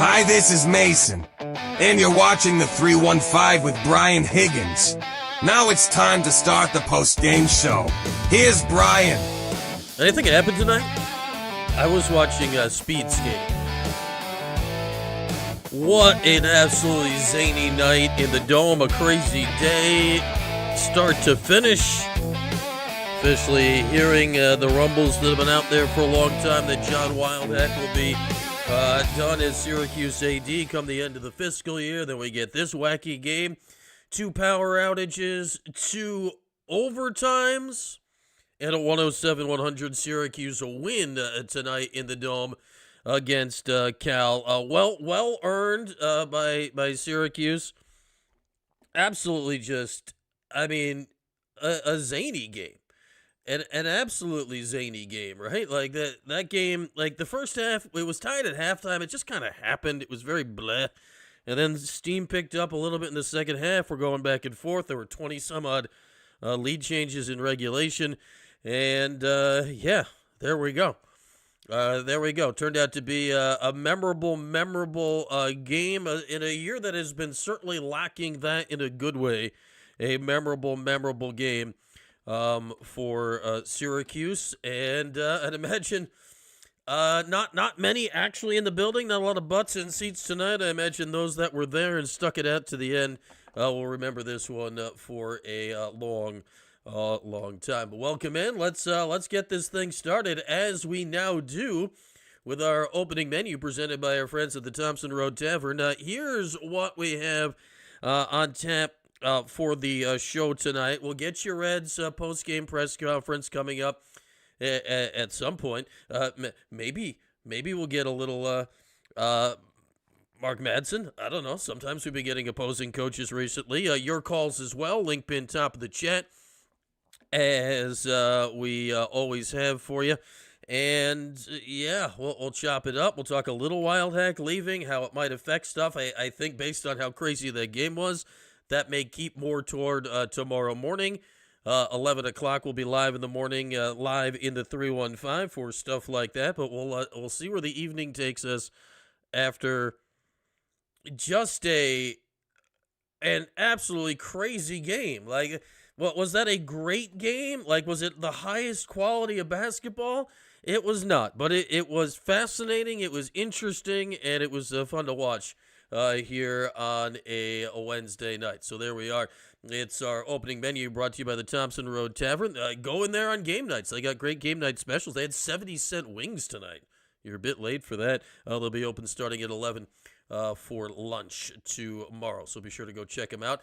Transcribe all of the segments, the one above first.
Hi, this is Mason, and you're watching the 315 with Brian Higgins. Now it's time to start the post-game show. Here's Brian. Anything happened tonight? I was watching speed skating. What an absolutely zany night in the Dome. A crazy day, start to finish. Officially hearing the rumbles that have been out there for a long time that John Wildhack will be done as Syracuse AD come the end of the fiscal year. Then we get this wacky game. 2 power outages, 2 overtimes, and a 107-100 Syracuse win tonight in the Dome against Cal. Well earned by Syracuse. Absolutely just, a zany game. An absolutely zany game, right? Like that game, like the first half, it was tied at halftime. It just kind of happened. It was very bleh. And then steam picked up a little bit in the second half. We're going back and forth. There were 20-some-odd lead changes in regulation. And, there we go. Turned out to be a memorable game in a year that has been certainly lacking that in a good way. A memorable game for Syracuse. And I'd imagine not many actually in the building. Not a lot of butts in seats tonight. I imagine those that were there and stuck it out to the end will remember this one for a long time. But welcome in. Let's get this thing started as we now do with our opening menu presented by our friends at the Thompson Road Tavern. Here's what we have on tap for the show tonight. We'll get your Reds post-game press conference coming up at some point. Maybe we'll get a little Mark Madsen. I don't know. Sometimes we've been getting opposing coaches recently. Your calls as well. Link pin top of the chat as we always have for you. And, we'll chop it up. We'll talk a little Wildhack leaving, how it might affect stuff. I think based on how crazy that game was, that may keep more toward tomorrow morning. 11 o'clock, we'll be live in the morning, live in the 315 for stuff like that. But we'll see where the evening takes us after just an absolutely crazy game. Like, was that a great game? Like, was it the highest quality of basketball? It was not, but it was fascinating, it was interesting, and it was fun to watch here on a Wednesday night. So there we are. It's our opening menu brought to you by the Thompson Road Tavern. Go in there on game nights. They got great game night specials. They had 70-cent wings tonight. You're a bit late for that. They'll be open starting at 11 for lunch tomorrow. So be sure to go check them out.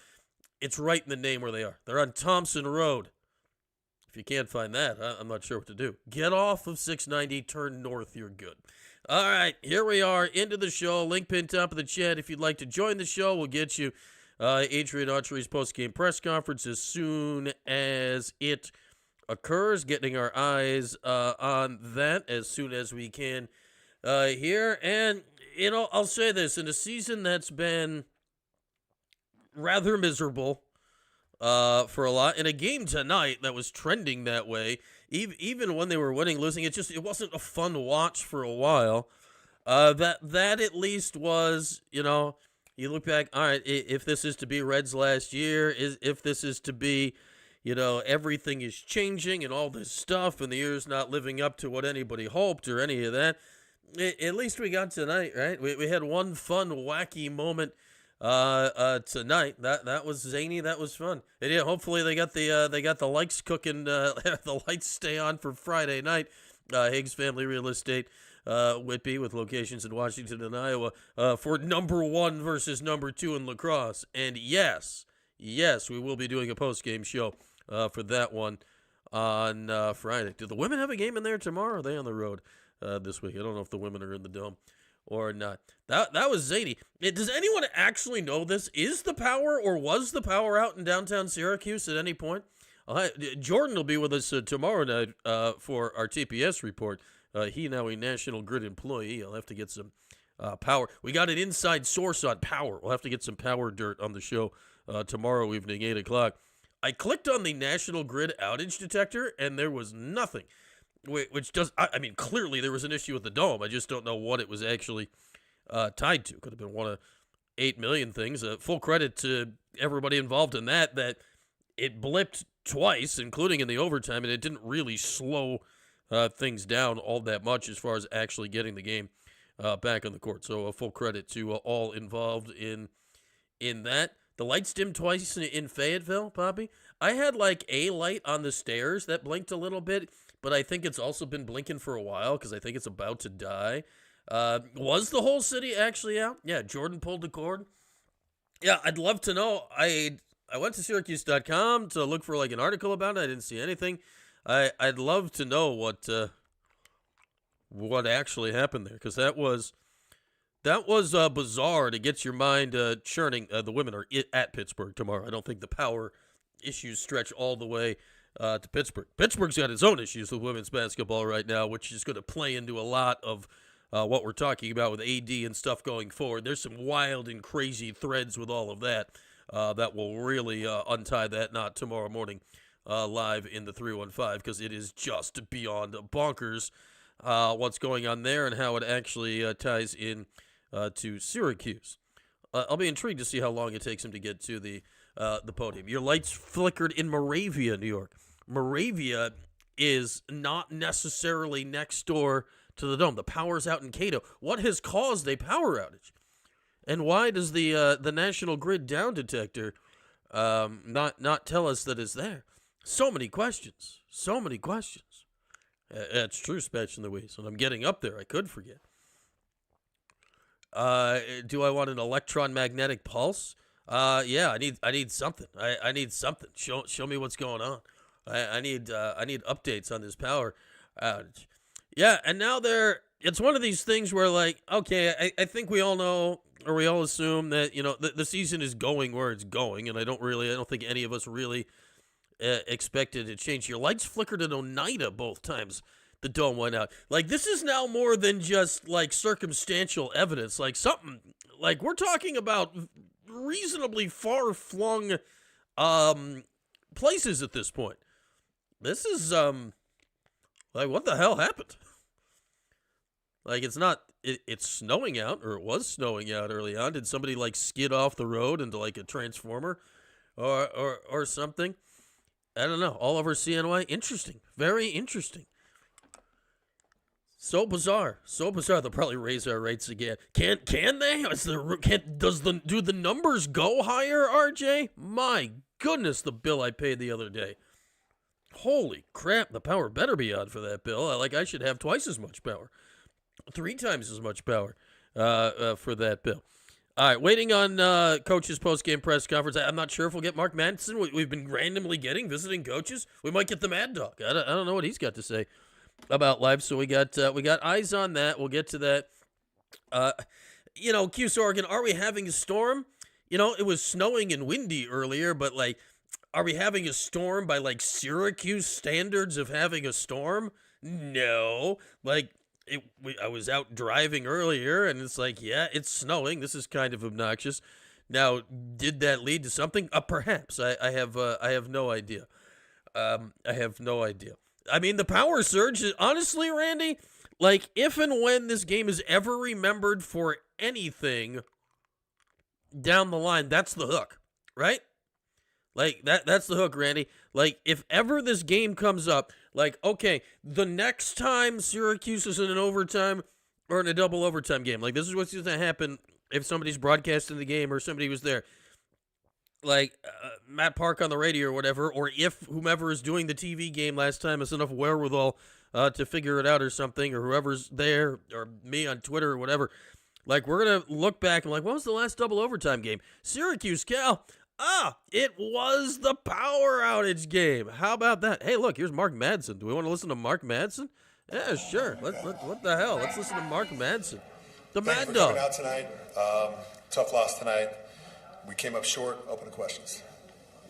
It's right in the name where they are. They're on Thompson Road. If you can't find that, I'm not sure what to do. Get off of 690, turn north, you're good. All right, here we are, into the show. Link pinned top of the chat. If you'd like to join the show, we'll get you Adrian Autry's post-game press conference as soon as it occurs. Getting our eyes on that as soon as we can here. And, I'll say this. In a season that's been rather miserable for a lot, in a game tonight that was trending that way, even when they were winning, losing, it wasn't a fun watch for a while. That at least was, you look back, all right, if this is to be Reds last year, if this is to be, everything is changing and all this stuff, and the year's not living up to what anybody hoped or any of that, at least we got tonight, right? We had one fun, wacky moment tonight. That was zany. That was fun. And yeah, hopefully they got the lights cooking. The lights stay on for Friday night. Higgs Family Real Estate, Whitby, with locations in Washington and Iowa, for number 1 versus number 2 in lacrosse. And yes, we will be doing a post-game show for that one on Friday. Do the women have a game in there tomorrow? Or are they on the road this week? I don't know if the women are in the dome or not. That was zany. Does anyone actually know this? Is the power, or was the power out in downtown Syracuse at any point? Jordan will be with us tomorrow night for our TPS report. He now a National Grid employee. I'll have to get some power. We got an inside source on power. We'll have to get some power dirt on the show tomorrow evening, 8 o'clock. I clicked on the National Grid outage detector, and there was nothing. Which does, clearly there was an issue with the dome. I just don't know what it was actually tied to. Could have been one of 8 million things. Full credit to everybody involved in that it blipped twice, including in the overtime, and it didn't really slow things down all that much as far as actually getting the game back on the court. So full credit to all involved in that. The lights dimmed twice in Fayetteville, Poppy. I had like a light on the stairs that blinked a little bit, but I think it's also been blinking for a while because I think it's about to die. Was the whole city actually out? Yeah, Jordan pulled the cord. Yeah, I'd love to know. I went to Syracuse.com to look for like an article about it. I didn't see anything. I'd love to know what actually happened there, because that was bizarre to get your mind churning. The women are at Pittsburgh tomorrow. I don't think the power issues stretch all the way to Pittsburgh. Pittsburgh's got its own issues with women's basketball right now, which is going to play into a lot of what we're talking about with AD and stuff going forward. There's some wild and crazy threads with all of that that will really untie that knot tomorrow morning live in the 315, because it is just beyond bonkers what's going on there and how it actually ties in to Syracuse. I'll be intrigued to see how long it takes him to get to the podium. Your lights flickered in Moravia, New York. Moravia is not necessarily next door to the dome. The power's out in Cato. What has caused a power outage? And why does the National Grid down detector not tell us that it's there? So many questions. So many questions. That's true, Spatch in the Wheeze. When I'm getting up there, I could forget. Do I want an electron magnetic pulse? Yeah, I need something. I need something. Show me what's going on. I need updates on this power outage. Yeah, and now it's one of these things where, like, okay, I think we all know, or we all assume that, the season is going where it's going, and I don't think any of us really expected it to change. Your lights flickered at Oneida both times the dome went out. Like, this is now more than just, like, circumstantial evidence. Like, something, like, we're talking about reasonably far-flung places at this point. This is, like, what the hell happened? Like, it's snowing out, or it was snowing out early on. Did somebody, like, skid off the road into, like, a transformer or something? I don't know. All over CNY. Interesting. Very interesting. So bizarre. So bizarre. They'll probably raise our rates again. Can they? Do the numbers go higher, RJ? My goodness, the bill I paid the other day. Holy crap, the power better be on for that bill. I should have twice as much power. 3 times as much power for that bill. All right, waiting on coach's post-game press conference. I'm not sure if we'll get Mark Madsen. We've been randomly visiting coaches. We might get the Mad Dog. I don't know what he's got to say about life, so we got eyes on that. We'll get to that. Cuse, Oregon, are we having a storm? It was snowing and windy earlier, but, like, are we having a storm by, like, Syracuse standards of having a storm? No. Like, I was out driving earlier, and it's like, yeah, it's snowing. This is kind of obnoxious. Now, did that lead to something? Perhaps. I have no idea. I have no idea. I mean, the power surge, honestly, Randy, like, if and when this game is ever remembered for anything down the line, that's the hook, right? Like, that's the hook, Randy. Like, if ever this game comes up, like, okay, the next time Syracuse is in an overtime or in a double overtime game, like, this is what's going to happen if somebody's broadcasting the game or somebody was there. Like, Matt Park on the radio or whatever, or if whomever is doing the TV game last time has enough wherewithal to figure it out or something, or whoever's there, or me on Twitter or whatever, like, we're going to look back and like, what was the last double overtime game? Syracuse, Cal. It was the power outage game. How about that? Hey, look, here's Mark Madsen. Do we want to listen to Mark Madsen? Yeah, sure. What the hell? Let's listen to Mark Madsen. The Mad Dog. Coming out tonight. Tough loss tonight. We came up short. Open to questions.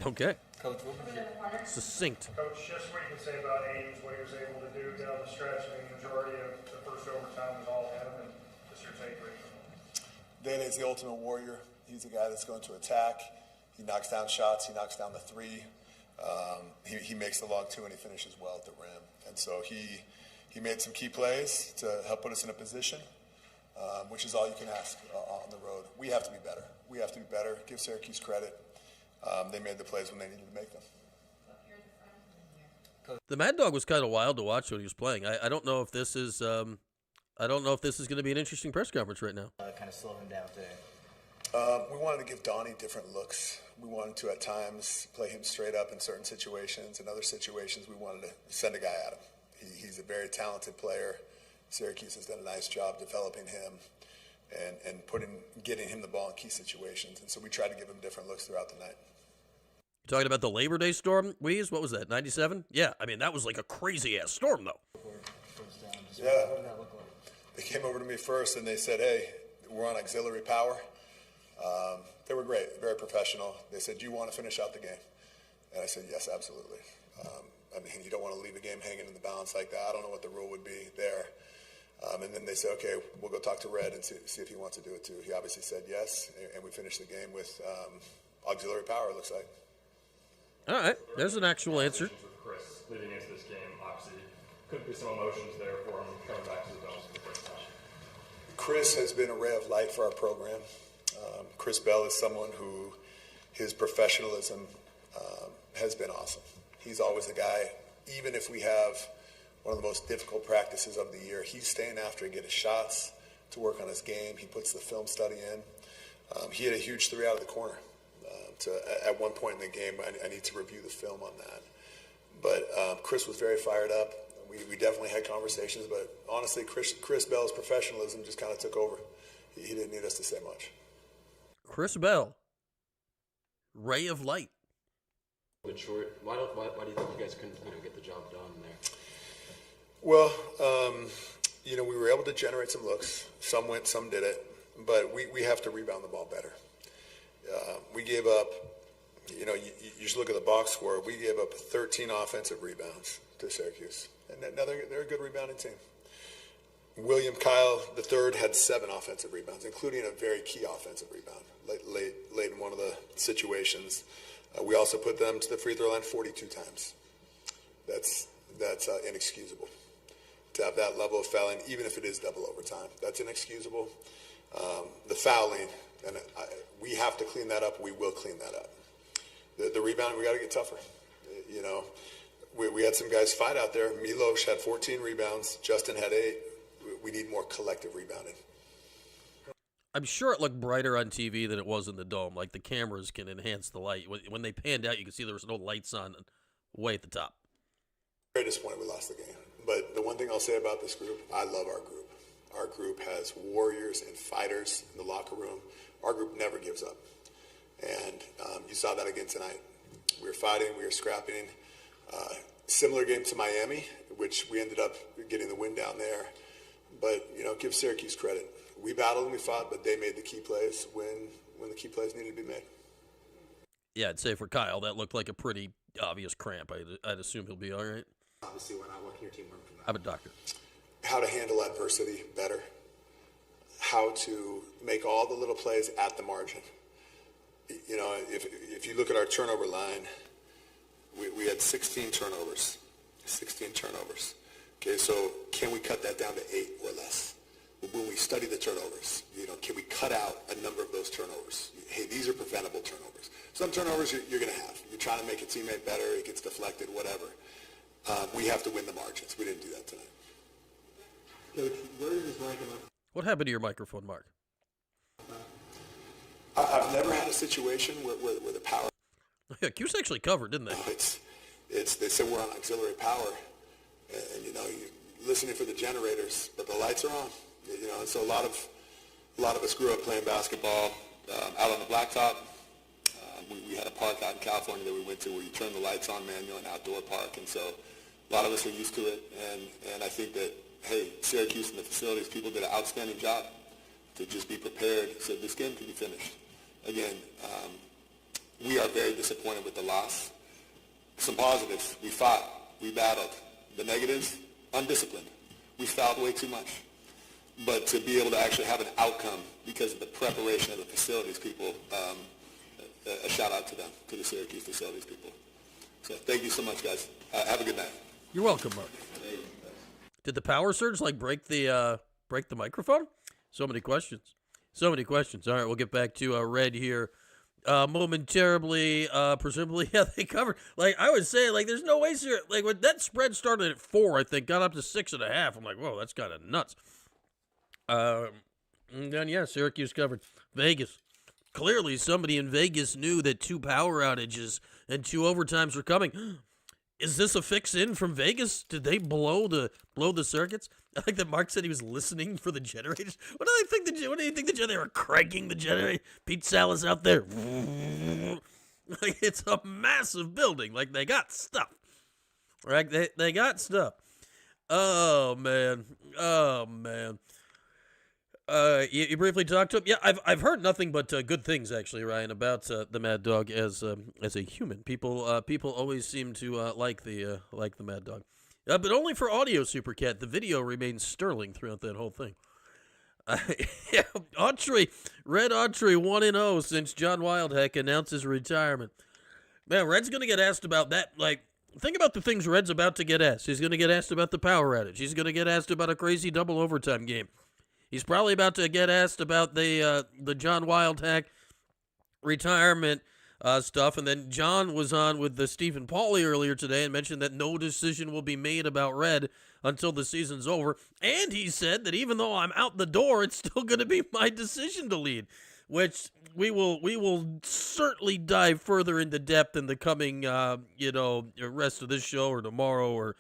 Okay. Coach, what was your Succinct. Coach, just what you can say about Ames, what he was able to do down the stretch. I mean, the majority of the first overtime was all him, and just your take rate. Dele's the ultimate warrior. He's a guy that's going to attack. He knocks down shots. He knocks down the 3. He makes the long 2, and he finishes well at the rim. And so he made some key plays to help put us in a position, which is all you can ask on the road. We have to be better. We have to be better. Give Syracuse credit. They made the plays when they needed to make them. The Mad Dog was kind of wild to watch when he was playing. I don't know if this is going to be an interesting press conference right now. kind of slow him down today? We wanted to give Donnie different looks. We wanted to, at times, play him straight up in certain situations. In other situations, we wanted to send a guy at him. He's a very talented player. Syracuse has done a nice job developing him and getting him the ball in key situations. And so we tried to give him different looks throughout the night. You talking about the Labor Day storm, Weez? What was that, 97? Yeah, I mean, that was like a crazy-ass storm, though. Yeah. What did that look like? They came over to me first and they said, hey, we're on auxiliary power. They were great, very professional. They said, do you want to finish out the game? And I said, yes, absolutely. I mean, you don't want to leave a game hanging in the balance like that. I don't know what the rule would be there. And then they said, okay, we'll go talk to Red and see if he wants to do it too. He obviously said yes, and we finished the game with auxiliary power, it looks like. All right, there's an actual answer. With Chris leading into this game, obviously, could be some emotions there for him coming back to the Bells for the first time. Chris has been a ray of light for our program. Chris Bell is someone who his professionalism has been awesome. He's always a guy, even if we have one of the most difficult practices of the year, he's staying after to get his shots, to work on his game. He puts the film study in. He had a huge 3 out of the corner. At one point in the game, I need to review the film on that. But Chris was very fired up. We definitely had conversations, but honestly, Chris Bell's professionalism just kind of took over. He didn't need us to say much. Chris Bell, ray of light. But short. Why do you think you guys couldn't get the job done there? Well, we were able to generate some looks. Some went, some did it. But we have to rebound the ball better. We gave up, you just look at the box score. We gave up 13 offensive rebounds to Syracuse. And now they're a good rebounding team. William Kyle III had 7 offensive rebounds, including a very key offensive rebound late in one of the situations. We also put them to the free throw line 42 times. That's inexcusable. To have that level of fouling, even if it is double overtime, that's inexcusable. The fouling, and we have to clean that up. We will clean that up. The rebounding, we got to get tougher. You know, we had some guys fight out there. Milos had 14 rebounds. Justin had 8. We need more collective rebounding. I'm sure it looked brighter on TV than it was in the dome. Like the cameras can enhance the light. When they panned out, you can see there was no lights on way at the top. Very disappointed we lost the game. But the one thing I'll say about this group, I love our group. Our group has warriors and fighters in the locker room. Our group never gives up. And you saw that again tonight. We were fighting, we were scrapping. Similar game to Miami, which we ended up getting the win down there. But, you know, give Syracuse credit. We battled and we fought, but they made the key plays when the key plays needed to be made. Yeah, I'd say for Kyle, that looked like a pretty obvious cramp. I'd assume he'll be all right. Obviously, we're not looking your team learn from that. I'm a doctor. How to handle adversity better. How to make all the little plays at the margin. You know, if you look at our turnover line, we had 16 turnovers. 16 turnovers. Okay, so can we cut that down to 8 or less? When we study the turnovers, you know, can we cut out a number of those turnovers? Hey, these are preventable turnovers. Some turnovers you're going to have. You're trying to make a teammate better, it gets deflected, whatever. We have to win the margins. We didn't do that tonight. Coach, where is this ranking up? What happened to your microphone, Mark? I've never had a situation where the power. Yeah, Q's actually covered, didn't they? No, they said we're on auxiliary power, and you know, you're listening for the generators, but the lights are on. You know, and so a lot of us grew up playing basketball out on the blacktop. We had a park out in California that we went to where you turn the lights on manual, an outdoor park, and so a lot of us are used to it. And I think that, hey, Syracuse and the facilities, people did an outstanding job to just be prepared so this game can be finished. Again, we are very disappointed with the loss. Some positives: we fought, we battled. The negatives: undisciplined. We fouled way too much. But to be able to actually have an outcome because of the preparation of the facilities people, a shout out to them, to the Syracuse facilities people. So thank you so much, guys. Have a good night. You're welcome, Mark. Did the power surge break the microphone? So many questions. All right, we'll get back to Red here momentarily. Presumably, yeah, they covered. Like I was saying, like there's no way, like when that spread started at 4, I think, got up to 6.5. I'm like, whoa, that's kind of nuts. And then, yeah, Syracuse covered. Vegas. Clearly, somebody in Vegas knew that 2 power outages and 2 overtimes were coming. Is this a fix-in from Vegas? Did they blow the circuits? I like that Mark said he was listening for the generators. What do you think they were cranking the generator? Pete Salas out there. Like, it's a massive building. Like, they got stuff. Right? They got stuff. Oh, man. You briefly talked to him. Yeah, I've heard nothing but good things actually, Ryan, about the Mad Dog as a human. People always seem to like the Mad Dog, but only for audio. Supercat, the video remains sterling throughout that whole thing. Yeah, Red Autry 1-0 since John Wildhack announced his retirement. Man, Red's gonna get asked about that. Like, think about the things Red's about to get asked. He's gonna get asked about the power outage. He's gonna get asked about a crazy double overtime game. He's probably about to get asked about the John Wildhack retirement stuff. And then John was on with the Stephen Pauly earlier today and mentioned that no decision will be made about Red until the season's over. And he said that even though I'm out the door, it's still going to be my decision to lead, which we will certainly dive further into depth in the coming rest of this show or tomorrow or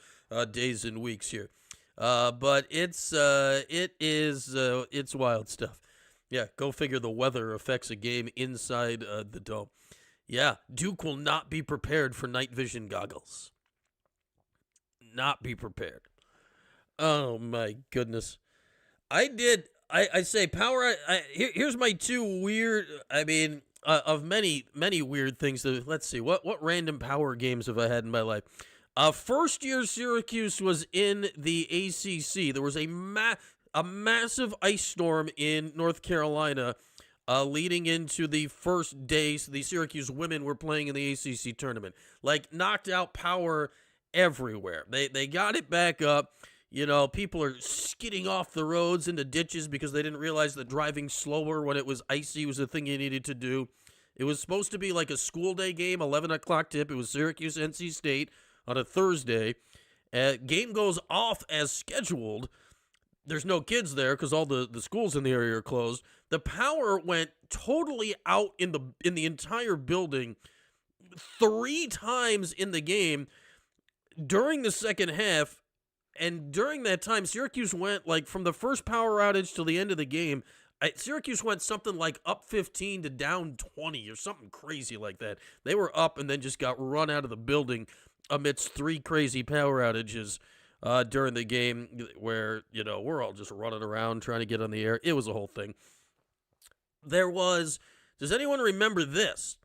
days and weeks here. But it's wild stuff. Yeah, go figure the weather affects a game inside the dome. Yeah, Duke will not be prepared for night vision goggles. Not be prepared. Oh my goodness. I say power. Here's my 2 weird. I mean, of many weird things. Let's see what random power games have I had in my life. First year Syracuse was in the ACC. There was a massive ice storm in North Carolina leading into the first day. So the Syracuse women were playing in the ACC tournament. Like, knocked out power everywhere. They got it back up. You know, people are skidding off the roads into ditches because they didn't realize that driving slower when it was icy was the thing you needed to do. It was supposed to be like a school day game, 11 o'clock tip. It was Syracuse, NC State on a Thursday. Game goes off as scheduled. There's no kids there because all the schools in the area are closed. The power went totally out in the entire building 3 times in the game during the second half. And during that time, Syracuse went, like, from the first power outage till the end of the game, Syracuse went something like up 15 to down 20 or something crazy like that. They were up and then just got run out of the building amidst 3 crazy power outages during the game where, you know, we're all just running around trying to get on the air. It was a whole thing. Does anyone remember this?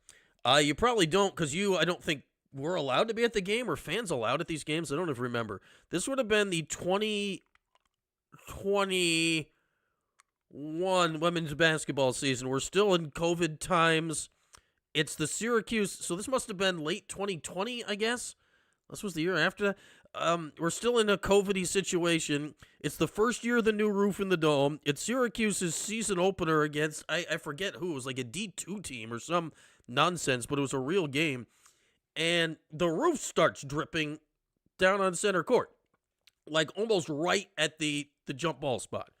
You probably don't because I don't think we're allowed to be at the game or fans allowed at these games. I don't even remember. This would have been the 2021 women's basketball season. We're still in COVID times. It's the Syracuse, so this must have been late 2020, I guess. This was the year after that. We're still in a COVID-y situation. It's the first year of the new roof in the dome. It's Syracuse's season opener against, I forget who. It was like a D2 team or some nonsense, but it was a real game. And the roof starts dripping down on center court, like almost right at the jump ball spot.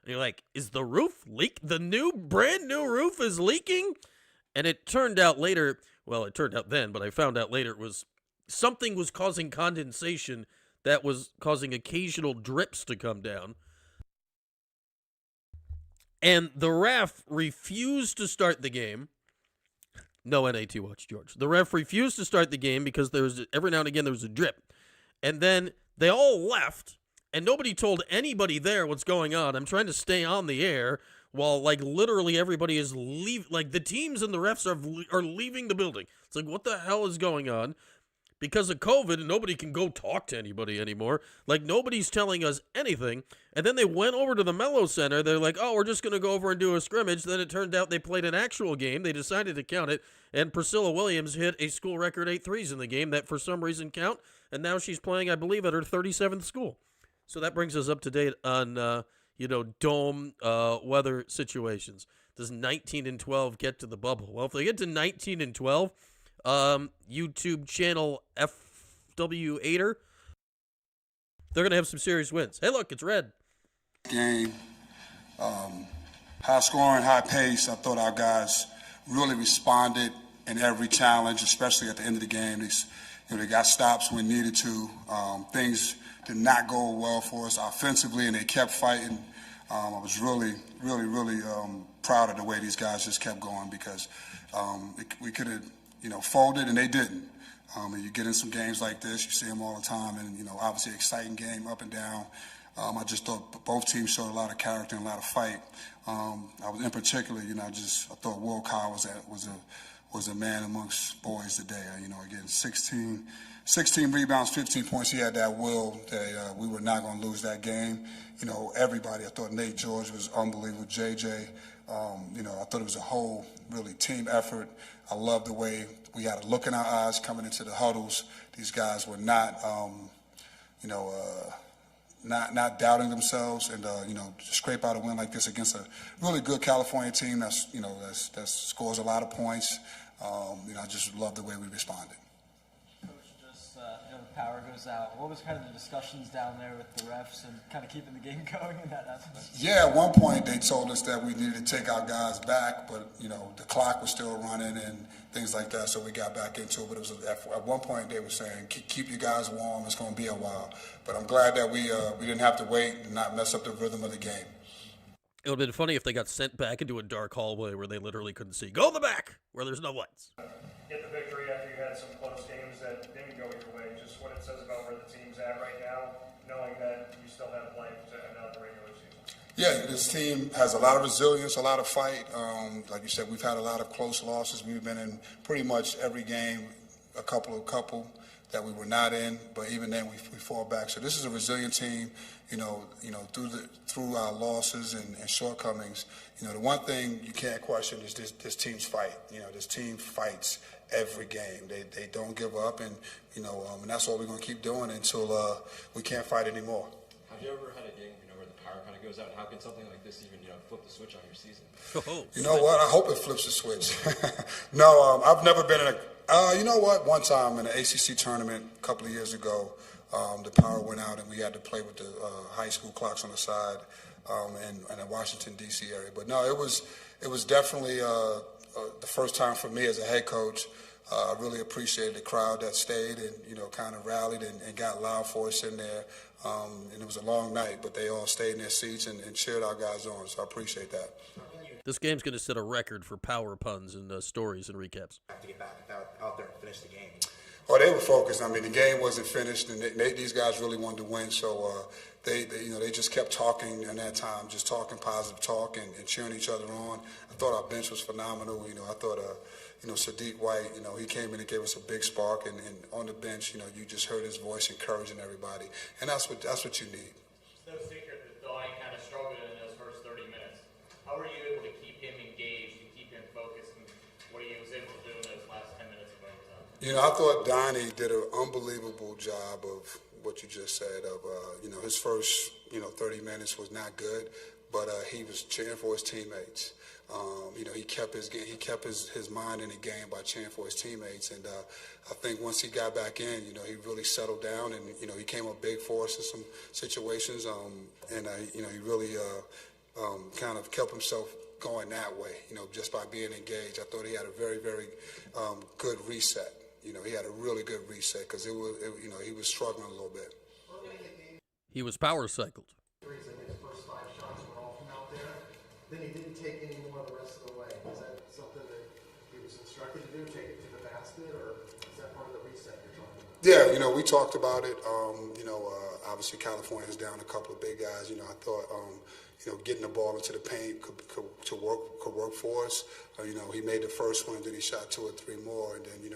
And you're like, is the roof leak? The brand new roof is leaking? And it turned out later, well, it turned out then, but I found out later something was causing condensation that was causing occasional drips to come down. And the ref refused to start the game. No NAT watch, George. The ref refused to start the game because every now and again there was a drip. And then they all left, and nobody told anybody there what's going on. I'm trying to stay on the air while, like, literally everybody is leaving. Like, the teams and the refs are leaving the building. It's like, what the hell is going on? Because of COVID, nobody can go talk to anybody anymore. Like, nobody's telling us anything. And then they went over to the Mello Center. They're like, oh, we're just going to go over and do a scrimmage. Then it turned out they played an actual game. They decided to count it. And Priscilla Williams hit a school record 8 threes in the game that for some reason count. And now she's playing, I believe, at her 37th school. So that brings us up to date on, dome weather situations. Does 19 and 12 get to the bubble? Well, if they get to 19 and 12, YouTube channel FW8er, they're going to have some serious wins. Hey, look, it's red. Game, high scoring, high pace. I thought our guys really responded in every challenge, especially at the end of the game. They got stops when needed to. Things did not go well for us offensively, and they kept fighting. I was really proud of the way these guys just kept going because we could have, folded, and they didn't. And you get in some games like this, you see them all the time, and, obviously exciting game up and down. I just thought both teams showed a lot of character and a lot of fight. I was in particular, I thought Will Kyle was a man amongst boys today. Again, 16 rebounds, 15 points. He had that will that we were not going to lose that game. Everybody. I thought Nate George was unbelievable. JJ. I thought it was a whole really team effort. I love the way we had a look in our eyes coming into the huddles. These guys were not doubting themselves, and to scrape out a win like this against a really good California team that scores a lot of points. I just love the way we responded. The power goes out. What was kind of the discussions down there with the refs and kind of keeping the game going in that aspect? Yeah, at one point they told us that we needed to take our guys back, but the clock was still running and things like that, so we got back into it. But it was at one point they were saying, keep you guys warm. It's going to be a while. But I'm glad that we didn't have to wait and not mess up the rhythm of the game. It would have been funny if they got sent back into a dark hallway where they literally couldn't see. Go in the back where there's no lights. Get the victory after you had some close games that didn't go your way. Just what it says about where the team's at right now, knowing that you still have life to end out the regular season. Yeah, this team has a lot of resilience, a lot of fight. Like you said, we've had a lot of close losses. We've been in pretty much every game, a couple. that we were not in, but even then we fall back. So this is a resilient team, through our losses and shortcomings. The one thing you can't question is this team's fight. This team fights every game. They don't give up, and and that's what we're going to keep doing until we can't fight anymore. Have you ever had a game, where the power kind of goes out? How can something like this even, flip the switch on your season? You know what? I hope it flips the switch. No, I've never been in a. You know what? One time in an ACC tournament a couple of years ago, the power went out and we had to play with the high school clocks on the side in the Washington D.C. area. But no, it was definitely the first time for me as a head coach. I really appreciated the crowd that stayed and kind of rallied and got loud for us in there. And it was a long night, but they all stayed in their seats and cheered our guys on. So I appreciate that. This game's going to set a record for power puns and stories and recaps. Have to get back out there and finish the game. Oh, they were focused. I mean, the game wasn't finished, and these guys really wanted to win. So they just kept talking in that time, just talking positive talk and cheering each other on. I thought our bench was phenomenal. I thought Sadiq White, he came in and gave us a big spark, and on the bench, you just heard his voice encouraging everybody, and that's what you need. It's no secret that Donnie kind of struggled in those first 30 minutes. How were you able to keep him engaged and keep him focused, and what he was able to do in those last 10 minutes of overtime? I thought Donnie did an unbelievable job of what you just said. Of his first 30 minutes was not good, but he was cheering for his teammates. He kept his mind in the game by cheering for his teammates, and I think once he got back in, he really settled down, and he came up big for us in some situations, and he really kind of kept himself going that way, just by being engaged. I thought he had a very, very good reset. He had a really good reset because he was struggling a little bit. He was power cycled. His first 5 shots were all from out there. Then he didn't take any more the rest of the way. Is that something that he was instructed to do, take it to the basket, or is that part of the reset you're talking about? Yeah, we talked about it. Obviously California's down a couple of big guys. I thought, getting the ball into the paint could work for us. He made the first one, then he shot 2 or 3 more, and then,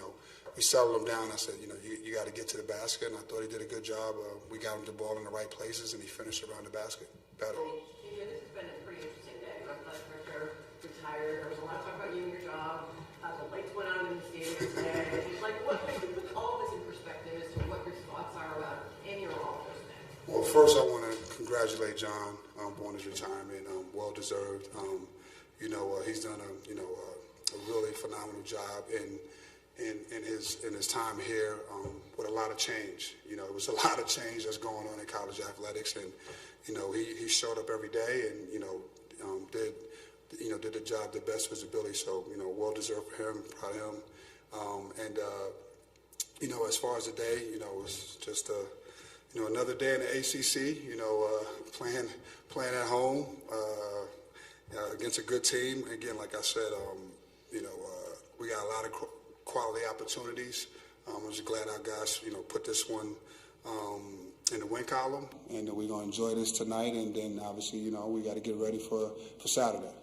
we settled him down. I said, you got to get to the basket, and I thought he did a good job. We got him the ball in the right places, and he finished around the basket better. This has been a pretty interesting day. I feel like Richard retired. There was a lot of talk about you and your job. The lights went out in the stadium today. What can you put all this in perspective as to what your thoughts are about any or all of those things? Well, first I want to congratulate John on his retirement. Well deserved. He's done a really phenomenal job in his time here with a lot of change. It was a lot of change that's going on in college athletics, and he showed up every day and did the job to best of his ability. So well deserved for him, proud of him. As far as the day, it was just another day in the ACC. Playing at home against a good team. Again, like I said, we got a lot of quality opportunities. I'm just glad our guys, put this one in the win column, and we're going to enjoy this tonight, and then obviously, we got to get ready for Saturday.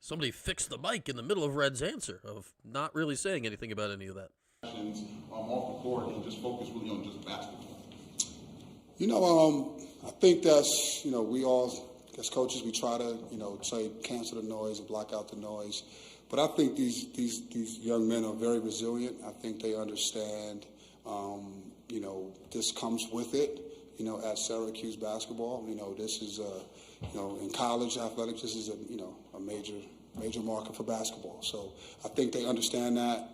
Somebody fixed the mic in the middle of Red's answer of not really saying anything about any of that. Off the court and just focus really on just basketball. I think that's, we all, as coaches, we try to, say cancel the noise and block out the noise. But I think these young men are very resilient. I think they understand, this comes with it, at Syracuse Basketball. This is, in college athletics, this is a major market for basketball. So I think they understand that.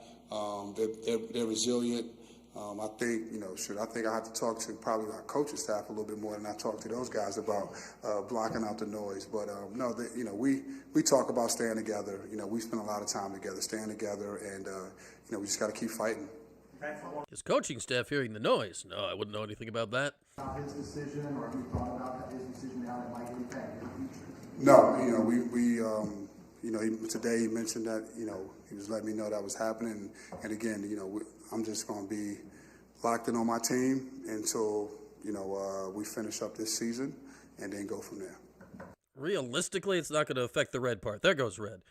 They're resilient. I think, I think I have to talk to probably our coaching staff a little bit more than I talk to those guys about blocking out the noise. But we talk about staying together. We spend a lot of time together, staying together, and we just got to keep fighting. His coaching staff hearing the noise. No, I wouldn't know anything about that. His decision, or have you thought about his decision now that might impact your future? No, today he mentioned that, he was letting me know that was happening. And again, I'm just going to be locked in on my team until, we finish up this season and then go from there. Realistically, it's not going to affect the Red part. There goes Red.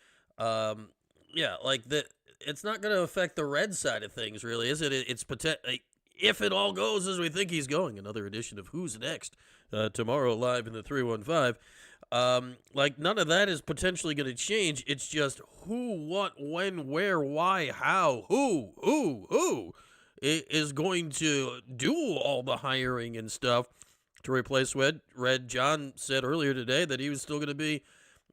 it's not going to affect the red side of things, really, is it? It's if it all goes as we think he's going. Another edition of Who's Next tomorrow live in the 315. Like, none of that is potentially going to change. It's just who, what, when, where, why, how, who is going to do all the hiring and stuff to replace Red. John said earlier today that he was still going to be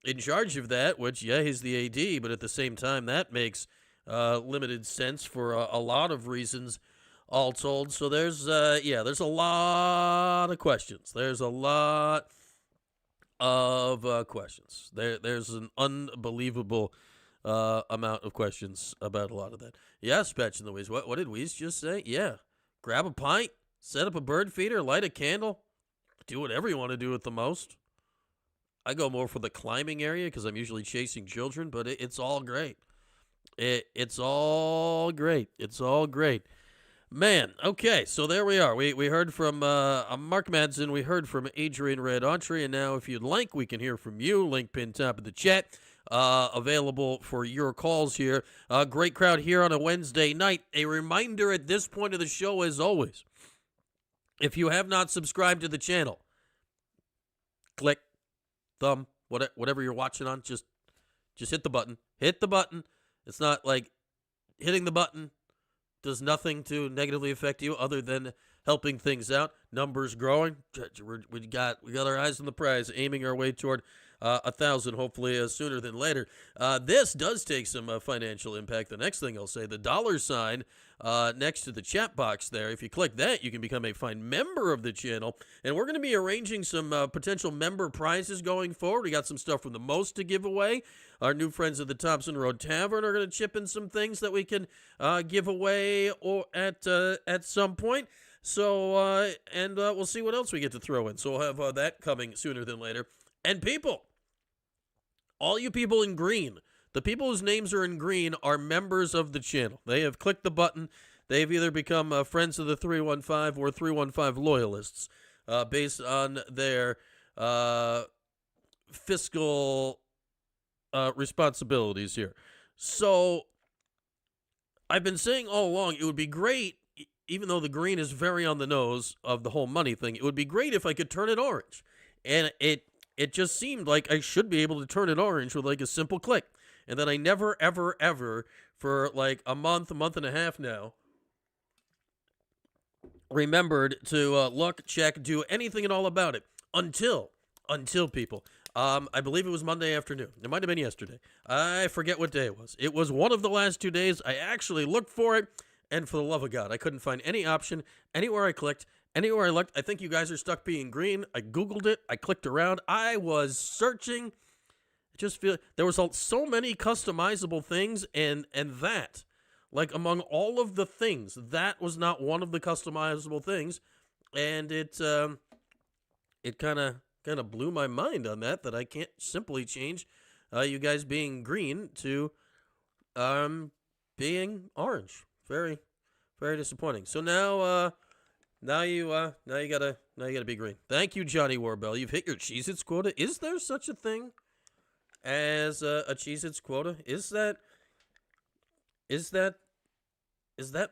in charge of that, which, yeah, he's the AD, but at the same time, that makes limited sense for a lot of reasons, all told. So there's a lot of questions. There's a lot of questions. There's an unbelievable amount of questions about a lot of that. Yeah, Spetch and the Weeze. What did Weeze just say? Yeah, grab a pint, set up a bird feeder, light a candle, do whatever you want to do with the most. I go more for the climbing area because I'm usually chasing children, but it's all great. It's all great. It's all great. Man, okay, so there we are. We heard from Mark Madsen. We heard from Adrian Autry, and now if you'd like, we can hear from you. Link pinned top of the chat. Available for your calls here. Great crowd here on a Wednesday night. A reminder at this point of the show, as always, if you have not subscribed to the channel, click, thumb, whatever you're watching on, just hit the button. Hit the button. It's not like hitting the button does nothing to negatively affect you other than helping things out. Numbers growing. We got our eyes on the prize, aiming our way toward 1,000, hopefully sooner than later. This does take some financial impact. The next thing I'll say, the $ next to the chat box there. If you click that, you can become a fine member of the channel. And we're going to be arranging some potential member prizes going forward. We got some stuff from the Most to give away. Our new friends at the Thompson Road Tavern are going to chip in some things that we can give away or at some point. So, and we'll see what else we get to throw in. So we'll have that coming sooner than later. And people, all you people in green, the people whose names are in green are members of the channel. They have clicked the button. They've either become friends of the 315 or 315 loyalists based on their fiscal responsibilities here. So I've been saying all along, it would be great, even though the green is very on the nose of the whole money thing, it would be great if I could turn it orange. And it just seemed like I should be able to turn it orange with like a simple click. And then I never, ever, ever, for like a month and a half now, remembered to look, check, do anything at all about it. Until people. I believe it was Monday afternoon. It might have been yesterday. I forget what day it was. It was one of the last 2 days. I actually looked for it, and for the love of God, I couldn't find any option anywhere I clicked. Anywhere I looked, I think you guys are stuck being green. I Googled it. I clicked around. I was searching. I just feel there was so many customizable things, and that, like among all of the things, that was not one of the customizable things, and it kind of blew my mind on that I can't simply change you guys being green to being orange. Very, very disappointing. So now you gotta be green. Thank you, Johnny Warbell. You've hit your Cheez-Its quota. Is there such a thing as a Cheez-Its quota? Is that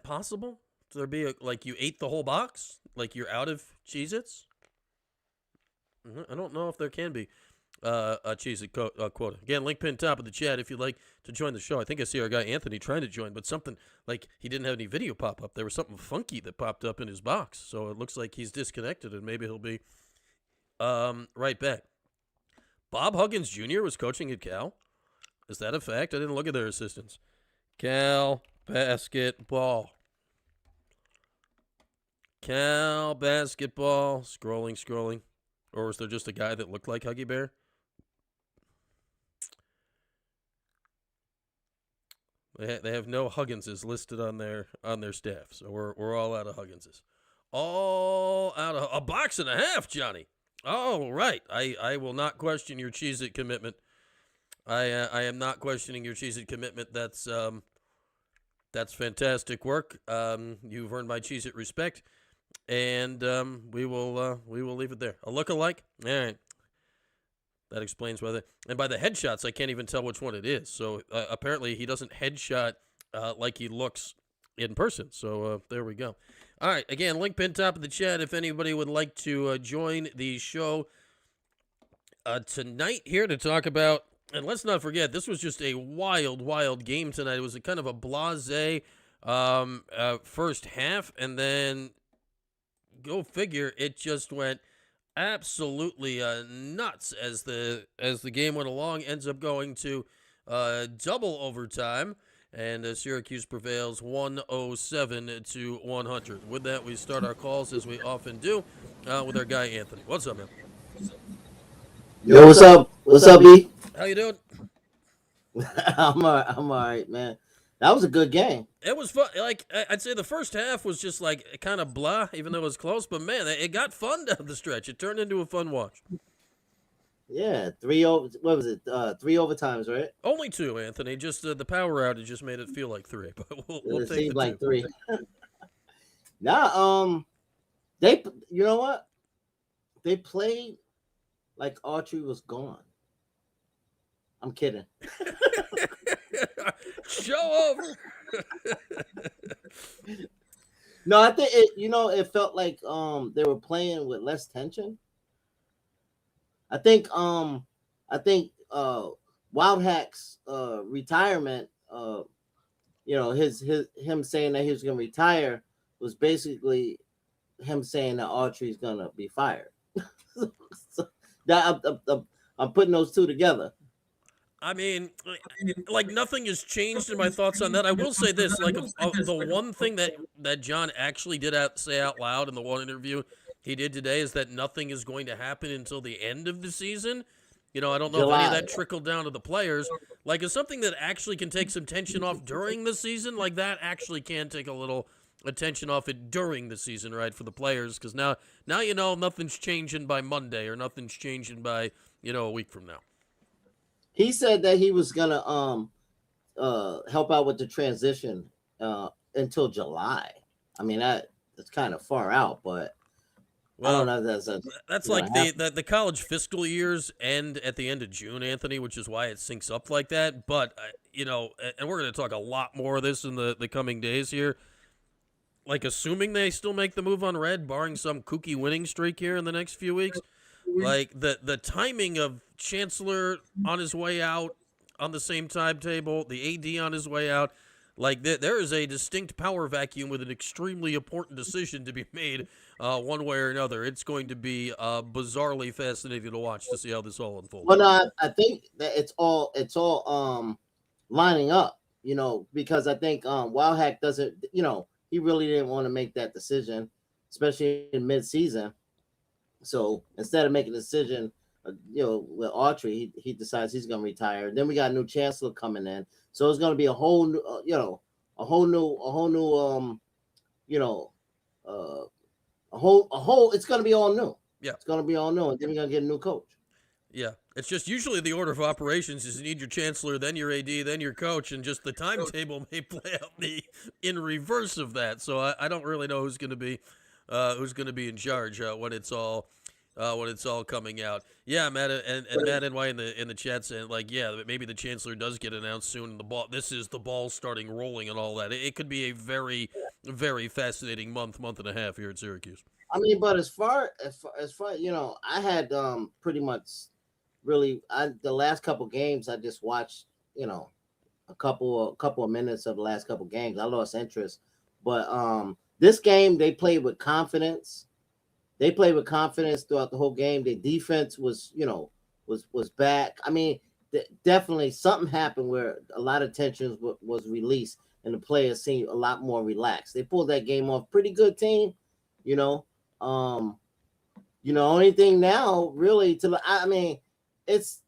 possible? Could there be like you ate the whole box? Like you're out of Cheez-Its? I don't know if there can be a Cheez-It quota. Again, link pinned top of the chat if you'd like to join the show. I think I see our guy Anthony trying to join, but something like he didn't have any video pop up. There was something funky that popped up in his box, so it looks like he's disconnected, and maybe he'll be right back. Bob Huggins Jr. was coaching at Cal. Is that a fact? I didn't look at their assistants. Cal Basketball. Cal Basketball. Scrolling. Or was there just a guy that looked like Huggy Bear? They have no Hugginses listed on their staff, so we're all out of Hugginses. All out of a box and a half, Johnny. Oh, right. I will not question your Cheez-It commitment. I am not questioning your Cheez-It commitment. That's fantastic work. You've earned my Cheez-It respect. And we will leave it there. A look-alike? All right. That explains why. And by the headshots, I can't even tell which one it is. So apparently he doesn't headshot like he looks in person. So there we go. All right, again, link pin top of the chat if anybody would like to join the show tonight here to talk about. And let's not forget, this was just a wild, wild game tonight. It was a kind of a blasé first half, and then go figure, it just went absolutely nuts as the game went along. Ends up going to double overtime, and Syracuse prevails 107-100. With that, we start our calls as we often do with our guy Anthony. What's up, man? Yo, what's up? What's up, B? How you doing? I'm all right, man. That was a good game. It was fun. Like, I'd say the first half was just like kind of blah, even though it was close. But man, it got fun down the stretch. It turned into a fun watch. Yeah, three overtimes, right? Only 2, Anthony. Just the power outage just made it feel like 3. But we'll it take seems the like 2. 3. Nah, they, you know what? They played like Autry was gone. I'm kidding. Show over. No, I think it felt like they were playing with less tension. I think Wildhack's retirement, him saying that he was gonna retire was basically him saying that Autry's gonna be fired. So that I'm putting those two together. I mean, like nothing has changed in my thoughts on that. I will say this, like the one thing that John actually did say out loud in the one interview he did today is that nothing is going to happen until the end of the season. I don't know if any of that trickled down to the players. Like, it's something that actually can take some tension off during the season. Like, that actually can take a little attention off it during the season, right, for the players. Because now nothing's changing by Monday or nothing's changing by, a week from now. He said that he was gonna help out with the transition until July. I mean, that's kind of far out, but I don't know if that's like the college fiscal years end at the end of June, Anthony, which is why it syncs up like that. But and we're going to talk a lot more of this in the coming days here. Like, assuming they still make the move on Red, barring some kooky winning streak here in the next few weeks. Like, the timing of Chancellor on his way out on the same timetable, the AD on his way out, like there is a distinct power vacuum with an extremely important decision to be made one way or another. It's going to be bizarrely fascinating to watch to see how this all unfolds. Well, no, I think that it's all lining up, because I think Wildhack doesn't, he really didn't want to make that decision, especially in mid-season. So instead of making a decision, with Autry, he decides he's going to retire. Then we got a new chancellor coming in, so it's going to be a whole new, a whole new, It's going to be all new. Yeah, it's going to be all new, and then we're going to get a new coach. Yeah, it's just usually the order of operations is you need your chancellor, then your AD, then your coach, and just the timetable may play out in reverse of that. So I don't really know who's going to be in charge when it's all coming out. Yeah, Matt and Matt NY in the chat saying, like, yeah, maybe the chancellor does get announced soon. And the ball starting rolling and all that. It could be a very, very fascinating month and a half here at Syracuse. I mean, but as far I had pretty much really the last couple games I just watched a couple of minutes of the last couple games. I lost interest, but this game they played with confidence. They played with confidence throughout the whole game. Their defense was back. I mean, definitely something happened where a lot of tension was released and the players seemed a lot more relaxed. They pulled that game off. Pretty good team, only thing now really it's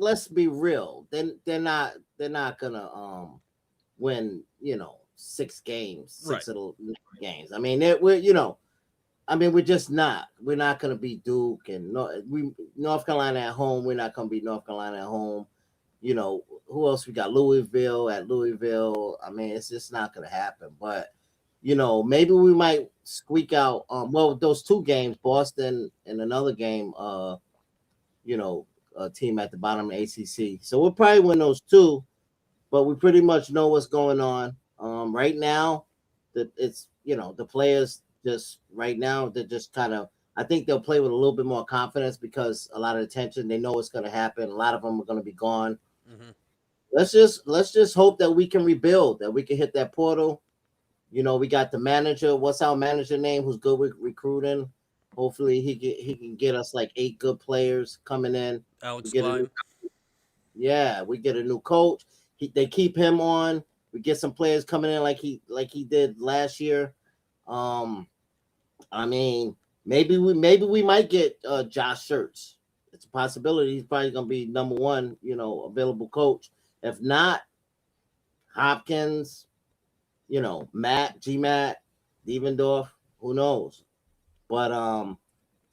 let's be real. They're not gonna win 6 games, 6 of the games. I mean, we're just not. We're not gonna beat Duke and North Carolina at home. We're not gonna beat North Carolina at home. Who else we got? Louisville at Louisville. I mean, it's just not gonna happen. But maybe we might squeak out. Those 2 games, Boston and another game. A team at the bottom of the ACC. So we'll probably win those 2. but we pretty much know what's going on. Right now, it's the players just right now they're just kind of. I think they'll play with a little bit more confidence because a lot of attention. They know what's going to happen. A lot of them are going to be gone. Mm-hmm. Let's just hope that we can rebuild, that we can hit that portal. We got the manager. What's our manager name? Who's good with recruiting? Hopefully he can get us like 8 good players coming in. Alex We get a new coach. They keep him on. We get some players coming in like he did last year. I mean, maybe we might get Josh Schertz. It's a possibility. He's probably gonna be number one, available coach. If not, Hopkins, Matt, Devendorf, who knows? But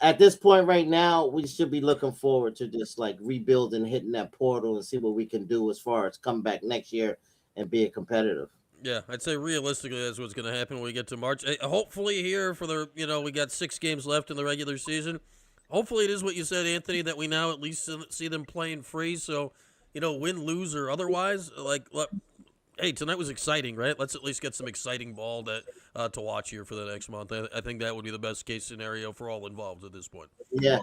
at this point right now, we should be looking forward to just like rebuilding, hitting that portal, and see what we can do as far as come back next year and being competitive. Yeah, I'd say realistically that's what's going to happen when we get to March. Hopefully here for the, we got 6 games left in the regular season. Hopefully it is what you said, Anthony, that we now at least see them playing free. So, win, lose, or otherwise, hey, tonight was exciting, right? Let's at least get some exciting ball to watch here for the next month. I think that would be the best case scenario for all involved at this point. Yeah.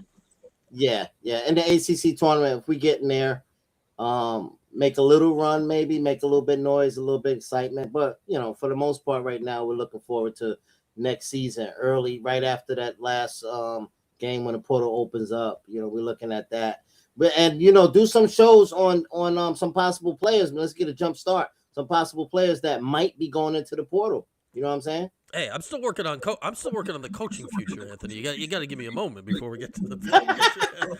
In the ACC tournament, if we get in there, make a little run, maybe make a little bit noise, a little bit excitement. But, for the most part right now, we're looking forward to next season early, right after that last game when the portal opens up. We're looking at that. And do some shows on some possible players. Let's get a jump start. Some possible players that might be going into the portal. You know what I'm saying? Hey, I'm still working on the coaching future, Anthony. You got to give me a moment before we get to the.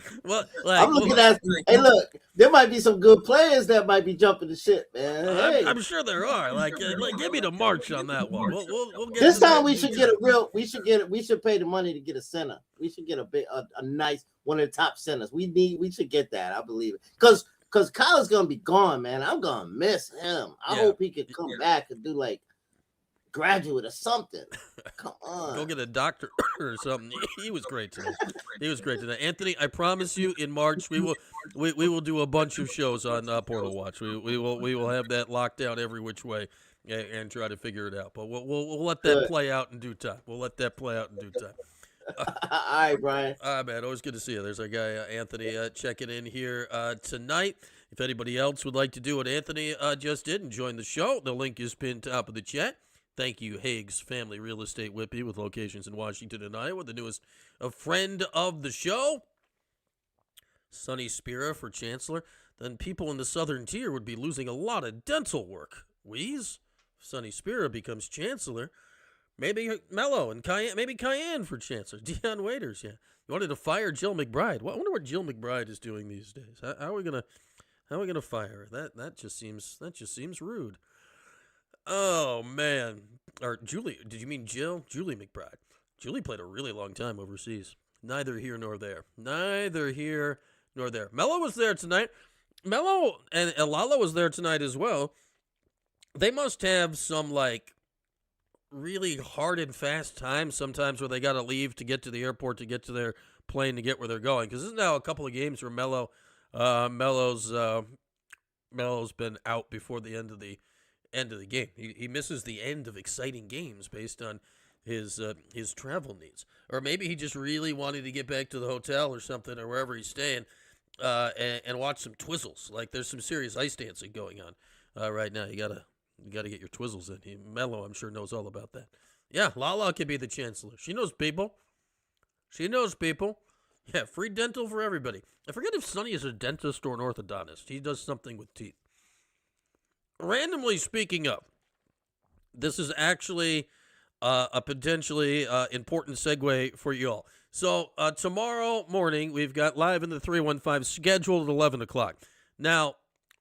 I'm looking at. Hey, look, there might be some good players that might be jumping the ship, man. Hey. I'm sure there are. Give me the March on that one. We'll get this time. We should get a real. We should get. We should pay the money to get a center. We should get a nice one of the top centers. We should get that. I believe it because Kyle's gonna be gone, man. I'm gonna miss him. I hope he could come back and do like graduate or something. Come on, go get a doctor or something. He was great today. Anthony, I promise you, in March we will do a bunch of shows on Portal Watch. We will have that locked down every which way and try to figure it out. But we'll let that play out in due time. All right, Brian. All right, man. Always good to see you. There's our guy, Anthony, checking in here tonight. If anybody else would like to do what Anthony just did and join the show, the link is pinned top of the chat. Thank you, Higgs Family Real Estate Whippy, with locations in Washington and Iowa. The newest friend of the show, Sonny Spira for Chancellor. Then people in the Southern Tier would be losing a lot of dental work. Wheeze, if Sonny Spira becomes Chancellor. Maybe Mello and Cayenne, maybe Cayenne for Chancellor. Deion Waiters, yeah. You wanted to fire Jill McBride. I wonder what Jill McBride is doing these days. How are we gonna fire her? That just seems rude. Oh man. Or Julie? Did you mean Jill? Julie McBride. Julie played a really long time overseas. Neither here nor there. Mello was there tonight. Mello and Lala was there tonight as well. They must have some really hard and fast times sometimes where they got to leave to get to the airport, to get to their plane, to get where they're going. Because this is now a couple of games where Mello's been out before the end of the game. He misses the end of exciting games based on his travel needs. Or maybe he just really wanted to get back to the hotel or something, or wherever he's staying, and watch some twizzles. There's some serious ice dancing going on right now. You gotta get your twizzles in. Mello, I'm sure, knows all about that. Yeah, Lala could be the Chancellor. She knows people. Yeah, free dental for everybody. I forget if Sonny is a dentist or an orthodontist. He does something with teeth. Randomly speaking up, this is actually a potentially important segue for you all. So tomorrow morning, we've got Live in the 315 scheduled at 11 o'clock. Now,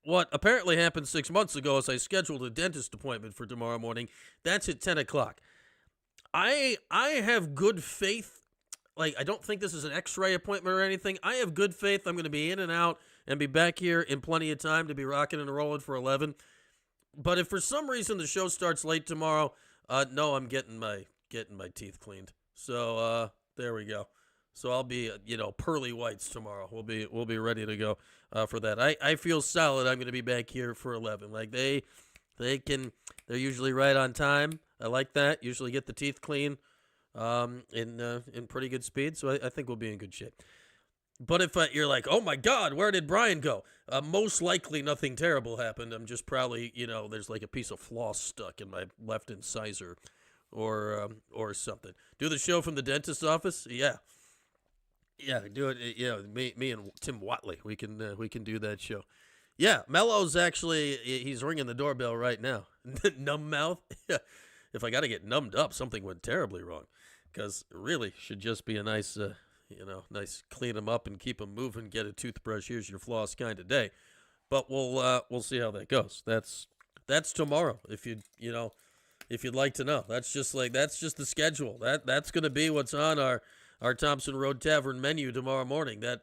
what apparently happened 6 months ago is I scheduled a dentist appointment for tomorrow morning. That's at 10 o'clock. I have good faith. I don't think this is an x-ray appointment or anything. I have good faith I'm going to be in and out and be back here in plenty of time to be rocking and rolling for 11. But if for some reason the show starts late tomorrow, no, I'm getting my teeth cleaned. So there we go. So I'll be, pearly whites tomorrow. We'll be ready to go for that. I feel solid. I'm going to be back here for 11. Like they're usually right on time. I like that. Usually get the teeth clean in pretty good speed. So I think we'll be in good shape. But if you're like, oh my God, where did Brian go? Most likely nothing terrible happened. I'm just probably, there's like a piece of floss stuck in my left incisor or something. Do the show from the dentist's office? Yeah. Yeah, do it. Me and Tim Watley, we can do that show. Yeah, Mello's actually, he's ringing the doorbell right now. Numb mouth. Yeah. If I got to get numbed up, something went terribly wrong. Because really should just be a nice, nice clean them up and keep them moving. Get a toothbrush. Here's your floss kind of day. But we'll see how that goes. That's tomorrow. If you'd like to know, that's just the schedule. That's going to be what's on our Thompson Road Tavern menu tomorrow morning. That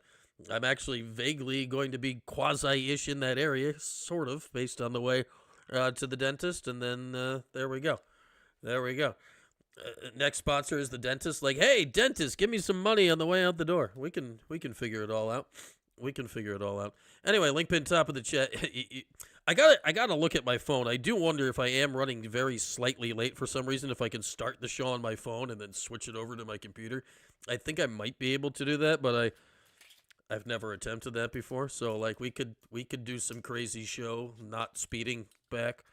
I'm actually vaguely going to be quasi-ish in that area, sort of, based on the way to the dentist. And then there we go. Next sponsor is the dentist. Like, hey, dentist, give me some money on the way out the door. We can figure it all out. Anyway, link pin top of the chat. I gotta look at my phone. I do wonder if I am running very slightly late for some reason. If I can start the show on my phone and then switch it over to my computer, I think I might be able to do that. But I've never attempted that before. So like we could do some crazy show, not speeding back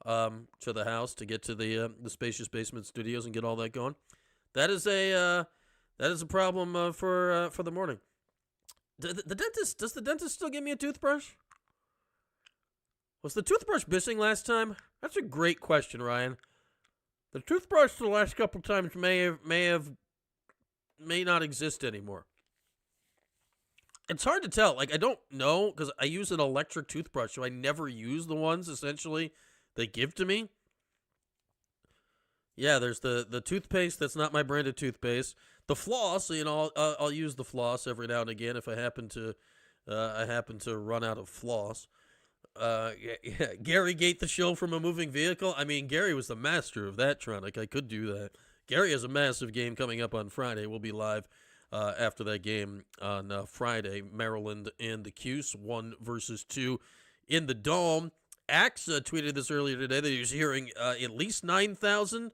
to the house to get to the Spacious Basement Studios and get all that going. That is a problem for the morning. Does the dentist still give me a toothbrush? Was the toothbrush missing last time? That's a great question, Ryan. The toothbrush the last couple times may not exist anymore. It's hard to tell. Like, I don't know because I use an electric toothbrush, so I never use the ones essentially they give to me. Yeah, there's the toothpaste. That's not my brand of toothpaste. The floss, I'll use the floss every now and again if I happen to run out of floss. Gary Gate the show from a moving vehicle. I mean, Gary was the master of that tronic. I could do that. Gary has a massive game coming up on Friday. We'll be live after that game on Friday. Maryland and the Cuse, 1-2 in the Dome. Axe tweeted this earlier today that he was hearing at least 9,000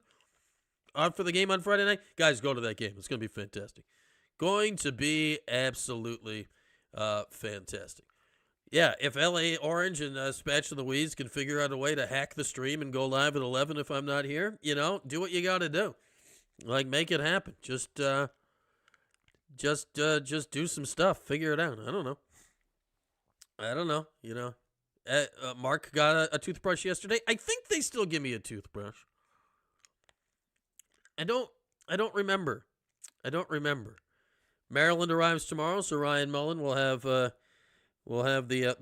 for the game on Friday night. Guys, go to that game. It's going to be fantastic. Going to be absolutely fantastic. Yeah, if LA Orange and Spatch and Louise can figure out a way to hack the stream and go live at 11 if I'm not here, do what you got to do. Like, make it happen. Just do some stuff. Figure it out. I don't know. Mark got a toothbrush yesterday. I think they still give me a toothbrush. I don't remember. Maryland arrives tomorrow, so Ryan Mullen will have the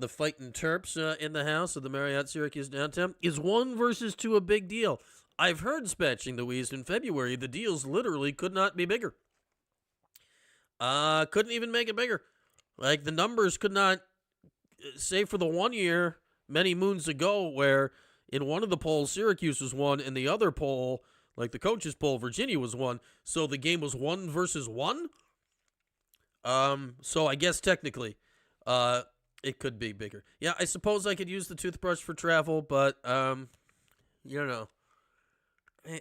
fighting Terps in the house of the Marriott Syracuse downtown. Is 1-2 a big deal? I've heard, Spatching Louise, in February the deals literally could not be bigger. Couldn't even make it bigger. Like, the numbers could not, say for the 1 year many moons ago where in one of the polls Syracuse was 1, in the other poll, like the coaches poll, Virginia was 1, so the game was 1-1. So I guess technically it could be bigger. Yeah, I suppose I could use the toothbrush for travel, but I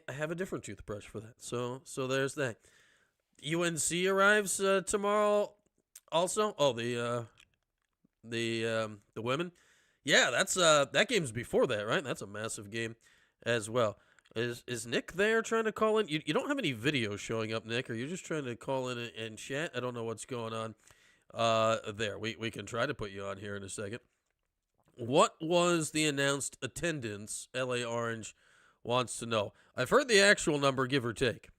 have a different toothbrush for that. So there's that. UNC arrives tomorrow also. Oh, the women. Yeah, that's that game's before that, right? That's a massive game as well. Is Nick there trying to call in? You don't have any video showing up, Nick. Are you just trying to call in and chat? I don't know what's going on there. We can try to put you on here in a second. What was the announced attendance? LA Orange wants to know. I've heard the actual number, give or take.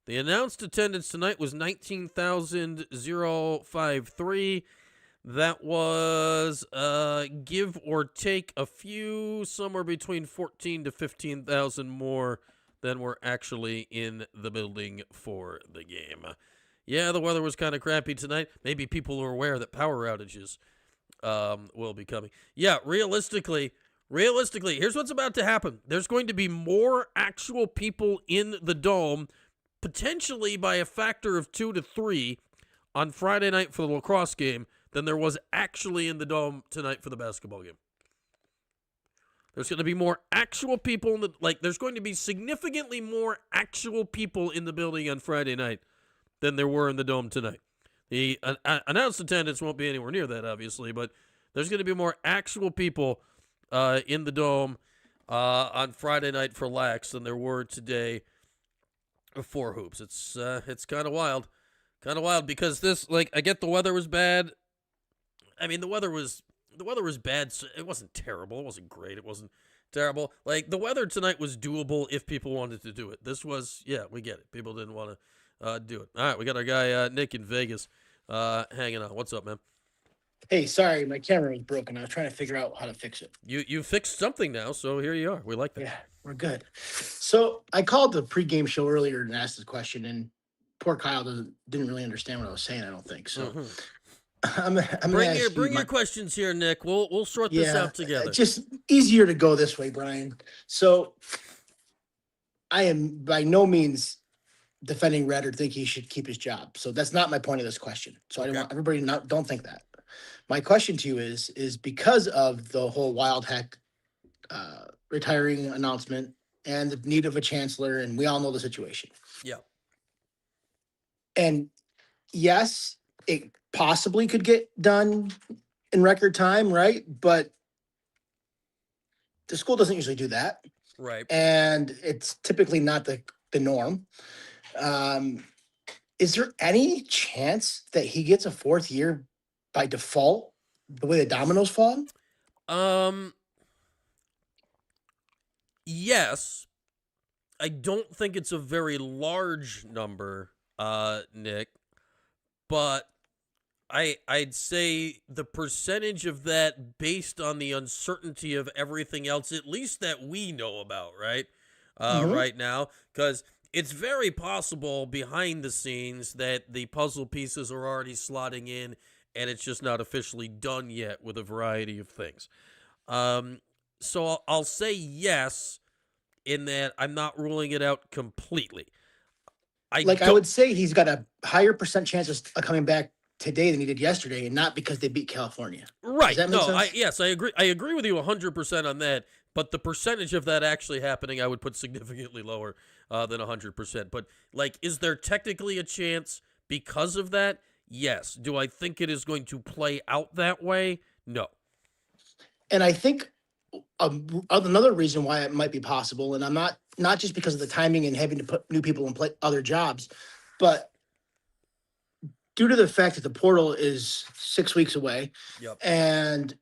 The announced attendance tonight was 19,053. That was, give or take a few, somewhere between 14 to 15,000 more than were actually in the building for the game. Yeah, the weather was kind of crappy tonight. Maybe people are aware that power outages will be coming. Yeah, realistically, here's what's about to happen. There's going to be more actual people in the Dome potentially by a factor of 2 to 3 on Friday night for the lacrosse game than there was actually in the Dome tonight for the basketball game. There's going to be more actual people there's going to be significantly more actual people in the building on Friday night than there were in the Dome tonight. The announced attendance won't be anywhere near that, obviously, but there's going to be more actual people in the Dome on Friday night for Lax than there were today for hoops. It's kind of wild. Kind of wild because this, I get the weather was bad. I mean, the weather was bad. So it wasn't terrible. It wasn't great. It wasn't terrible. The weather tonight was doable if people wanted to do it. This was, we get it. People didn't want to do it. All right, we got our guy Nick in Vegas hanging on. What's up, man? Hey, sorry, my camera was broken. I was trying to figure out how to fix it. You fixed something now, so here you are. We like that. Yeah, we're good. So I called the pregame show earlier and asked this question, and poor Kyle didn't really understand what I was saying, I don't think. So I'm bring your questions here, Nick. We'll sort this out together. Just easier to go this way, Brian. So I am by no means defending Red or think he should keep his job. So that's not my point of this question. So I don't want everybody don't think that. My question to you is because of the whole Wild Heck retiring announcement and the need of a chancellor, and we all know the situation. Yeah. And yes, it possibly could get done in record time, right? But the school doesn't usually do that. Right. And it's typically not the norm. Is there any chance that he gets a fourth year by default, the way the dominoes fall? Yes. I don't think it's a very large number, Nick, but I'd say the percentage of that based on the uncertainty of everything else, at least that we know about, right? Right now, because it's very possible behind the scenes that the puzzle pieces are already slotting in and it's just not officially done yet with a variety of things. So I'll say yes in that I'm not ruling it out completely. I would say he's got a higher percent chance of coming back today than he did yesterday, and not because they beat California. Right. Does that make sense? Yes, I agree. I agree with you 100% on that. But the percentage of that actually happening, I would put significantly lower than 100%. But is there technically a chance because of that? Yes. Do I think it is going to play out that way? No. And I think another reason why it might be possible, and I'm not just because of the timing and having to put new people in other jobs, but due to the fact that the portal is 6 weeks away, and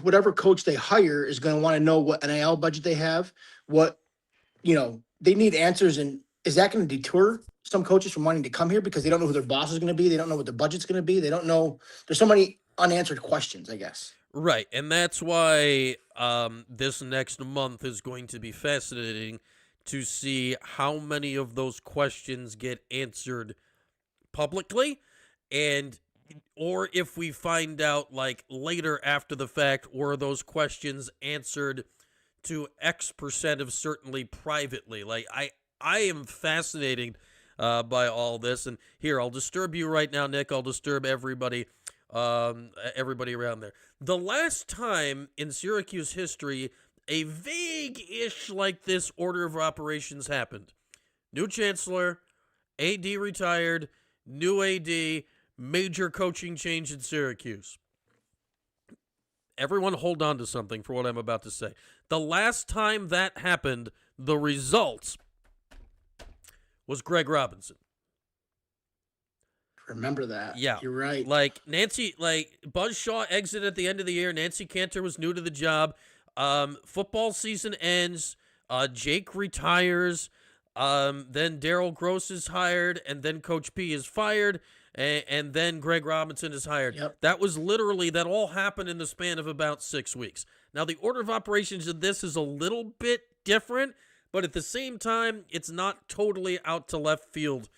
whatever coach they hire is going to want to know what NIL budget they have, they need answers. And is that going to deter some coaches from wanting to come here because they don't know who their boss is going to be? They don't know what the budget's going to be. They don't know. There's so many unanswered questions, I guess. Right. And that's why this next month is going to be fascinating to see how many of those questions get answered publicly, or if we find out later after the fact, were those questions answered to X percent of certainly privately. I am fascinated by all this. And here, I'll disturb you right now, Nick. I'll disturb everybody around there. The last time in Syracuse history a vague-ish like this order of operations happened. New chancellor, AD retired, new AD, major coaching change in Syracuse. Everyone hold on to something for what I'm about to say. The last time that happened, the result was Greg Robinson. Remember that. Yeah. You're right. Buzz Shaw exited at the end of the year. Nancy Cantor was new to the job. Football season ends. Jake retires. Then Daryl Gross is hired, and then Coach P is fired, and then Greg Robinson is hired. Yep. That all happened in the span of about 6 weeks. Now, the order of operations of this is a little bit different, but at the same time, it's not totally out to left field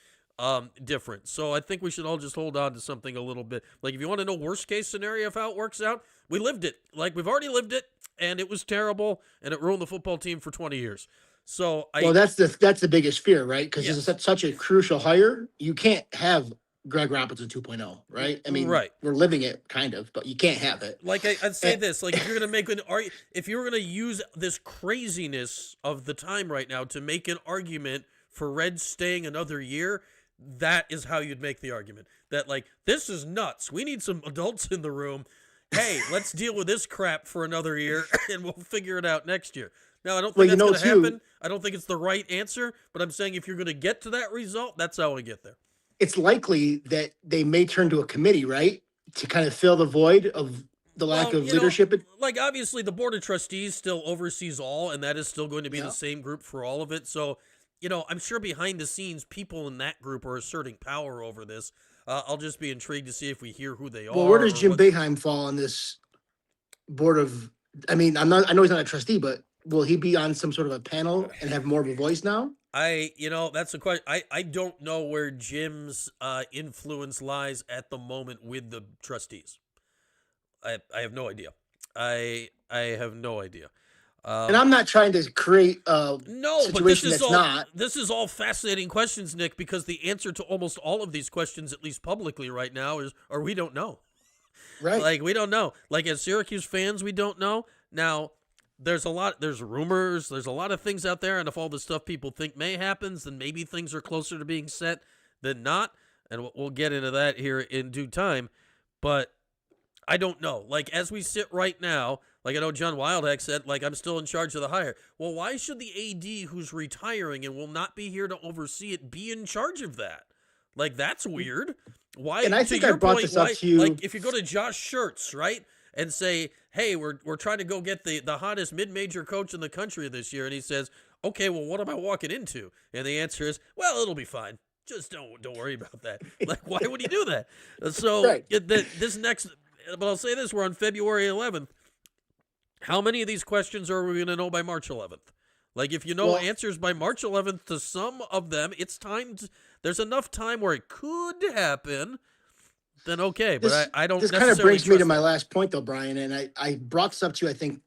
different. So I think we should all just hold on to something a little bit. If you want to know worst case scenario of how it works out, we lived it. We've already lived it, and it was terrible, and it ruined the football team for 20 years. So well, that's the biggest fear, right? Because Yes. this is such a crucial hire. You can't have Greg Robinson 2.0, right? I mean, Right. we're living it kind of, but you can't have it. Like I'd say And- this, like if you're gonna make if you're gonna use this craziness of the time right now to make an argument for Reds staying another year, that is how you'd make the argument. That like this is nuts. We need some adults in the room. Hey, let's deal with this crap for another year, and we'll figure it out next year. Now, I don't think that's going to happen. I don't think it's the right answer, but I'm saying if you're going to get to that result, that's how we get there. It's likely that they may turn to a committee, right, to kind of fill the void of the lack of leadership. Like, obviously, the Board of Trustees still oversees all, and that is still going to be the same group for all of it. So, I'm sure behind the scenes, people in that group are asserting power over this. I'll just be intrigued to see if we hear who they are. Well, where does Jim Boeheim fall on this board of? I mean, I know he's not a trustee, but will he be on some sort of a panel and have more of a voice now? That's a question. I don't know where Jim's influence lies at the moment with the trustees. I have no idea. I have no idea. And I'm not trying to create a situation that's not. This is all fascinating questions, Nick, because the answer to almost all of these questions, at least publicly right now, is we don't know. Right. Like, we don't know. Like, as Syracuse fans, we don't know. Now, there's rumors, there's a lot of things out there, and if all the stuff people think may happen, then maybe things are closer to being set than not, and we'll get into that here in due time, but I don't know. Like, as we sit right now, like I know John Wildhack said, like, I'm still in charge of the hire. Well, why should the AD who's retiring and will not be here to oversee it be in charge of that? Like, that's weird. Why? And I think I brought this up to you. Like, if you go to Josh Schertz, right, and say, hey, we're trying to go get the hottest mid-major coach in the country this year, and he says, okay, well, what am I walking into? And the answer is, well, it'll be fine. Just don't worry about that. Like, why would he do that? So right. This next, but I'll say this: we're on February 11th. How many of these questions are we going to know by March 11th? Like, if you know answers by March 11th to some of them, it's time. There's enough time where it could happen. Then okay, but I don't. This kind of brings me to my last point, though, Brian, and I brought this up to you, I think,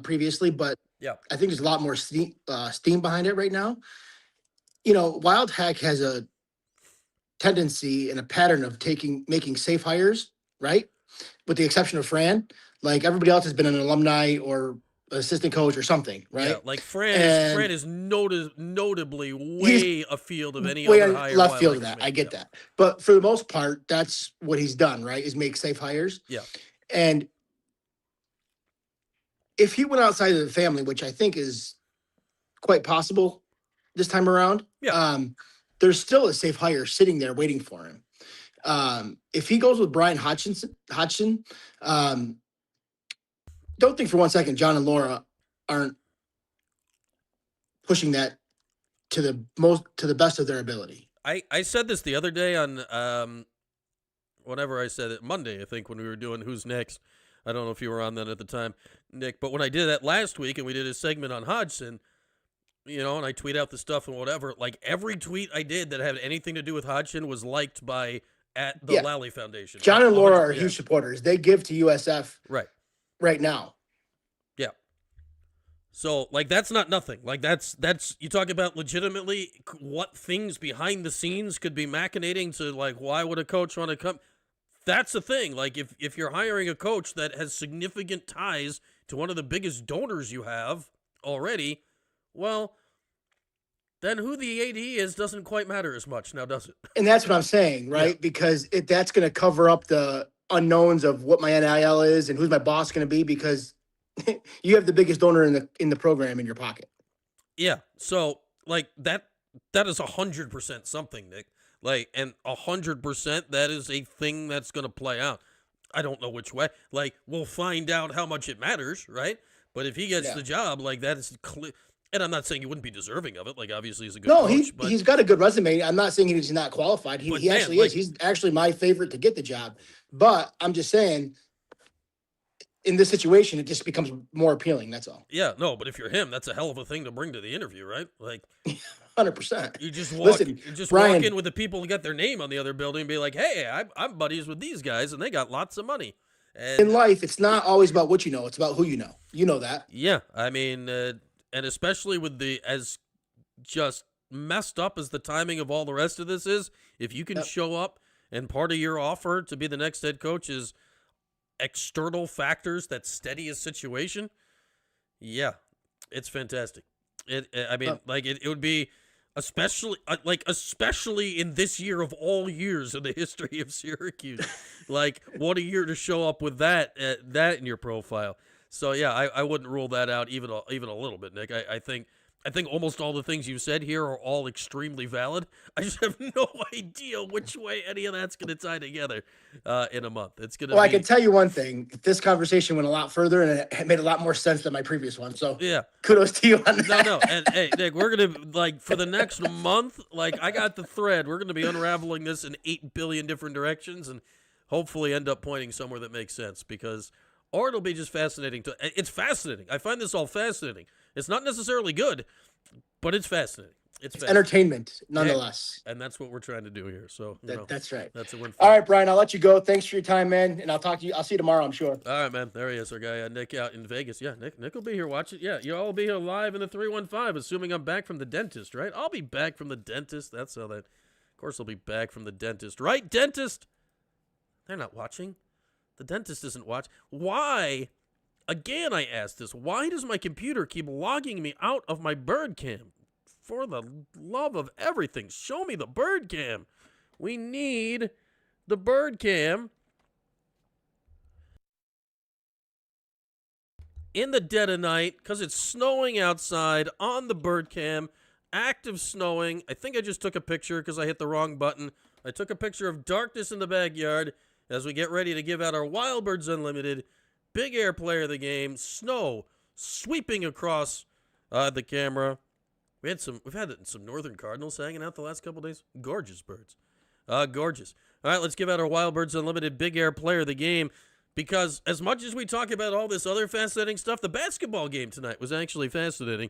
previously, but yeah, I think there's a lot more steam behind it right now. Wildhack has a tendency and a pattern of making safe hires, right? With the exception of Fran, like everybody else has been an alumni or assistant coach or something, right? Yeah, like Fran is notably way afield of any other hire. Left field of that. I get that. But for the most part, that's what he's done, right? Is make safe hires. Yeah. And if he went outside of the family, which I think is quite possible this time around, there's still a safe hire sitting there waiting for him. If he goes with Brian Hodgson, don't think for one second John and Laura aren't pushing that to the best of their ability. I said this the other day on whenever I said it, Monday, I think, when we were doing Who's Next. I don't know if you were on that at the time, Nick, but when I did that last week and we did a segment on Hodgson, and I tweet out the stuff and whatever, like every tweet I did that had anything to do with Hodgson was liked by at the Lally Foundation. John and Laura are huge supporters. They give to USF right now. Yeah. So, like, that's not nothing. Like, that's you talk about legitimately what things behind the scenes could be machinating to, like, why would a coach want to come? That's the thing. Like, if you're hiring a coach that has significant ties to one of the biggest donors you have already, well, then who the AD is doesn't quite matter as much now, does it? And that's what I'm saying, right? Yeah. Because that's going to cover up the unknowns of what my NIL is and who's my boss going to be, because you have the biggest donor in the program in your pocket. Yeah. So, like, that is 100% something, Nick. Like, and 100% that is a thing that's going to play out. I don't know which way. Like, we'll find out how much it matters, right? But if he gets the job, like, that is clear. And I'm not saying he wouldn't be deserving of it. Like, obviously, he's a good coach. No, he's got a good resume. I'm not saying he's not qualified. He actually is. He's actually my favorite to get the job. But I'm just saying, in this situation, it just becomes more appealing. That's all. Yeah, no, but if you're him, that's a hell of a thing to bring to the interview, right? Like, 100%. You just walk in with the people who got their name on the other building and be like, hey, I'm buddies with these guys, and they got lots of money. And in life, it's not always about what you know. It's about who you know. You know that. Yeah, I mean... and especially with as just messed up as the timing of all the rest of this is, if you can show up and part of your offer to be the next head coach is external factors that steady a situation, yeah, it's fantastic. It would be especially in this year of all years in the history of Syracuse. Like, what a year to show up with that in your profile. So yeah, I wouldn't rule that out even a little bit, Nick. I think almost all the things you've said here are all extremely valid. I just have no idea which way any of that's going to tie together in a month. It's going to. Well, I can tell you one thing: this conversation went a lot further, and it made a lot more sense than my previous one. So yeah, kudos to you on that. No, and hey, Nick, we're gonna for the next month. I got the thread. We're gonna be unraveling this in 8 billion different directions, and hopefully end up pointing somewhere that makes sense. Or it'll be just fascinating. It's fascinating. I find this all fascinating. It's not necessarily good, but it's fascinating. It's entertainment, nonetheless. And that's what we're trying to do here. So that's right. That's a win. All right, Brian, I'll let you go. Thanks for your time, man. And I'll talk to you. I'll see you tomorrow, I'm sure. All right, man. There he is, our guy, Nick, out in Vegas. Yeah, Nick will be here watching. Yeah, you'll all be here live in the 315, assuming I'm back from the dentist, right? I'll be back from the dentist. That's how that. Of course, I'll be back from the dentist, right? Dentist. They're not watching. The dentist isn't watching. Why? Again, I asked this. Why does my computer keep logging me out of my bird cam? For the love of everything, show me the bird cam. We need the bird cam. In the dead of night, because it's snowing outside, on the bird cam, active snowing. I think I just took a picture because I hit the wrong button. I took a picture of darkness in the backyard as we get ready to give out our Wild Birds Unlimited Big Air Player of the Game. Snow sweeping across the camera. We've had some northern cardinals hanging out the last couple days. Gorgeous birds. Gorgeous. All right, let's give out our Wild Birds Unlimited Big Air Player of the Game, because as much as we talk about all this other fascinating stuff, the basketball game tonight was actually fascinating.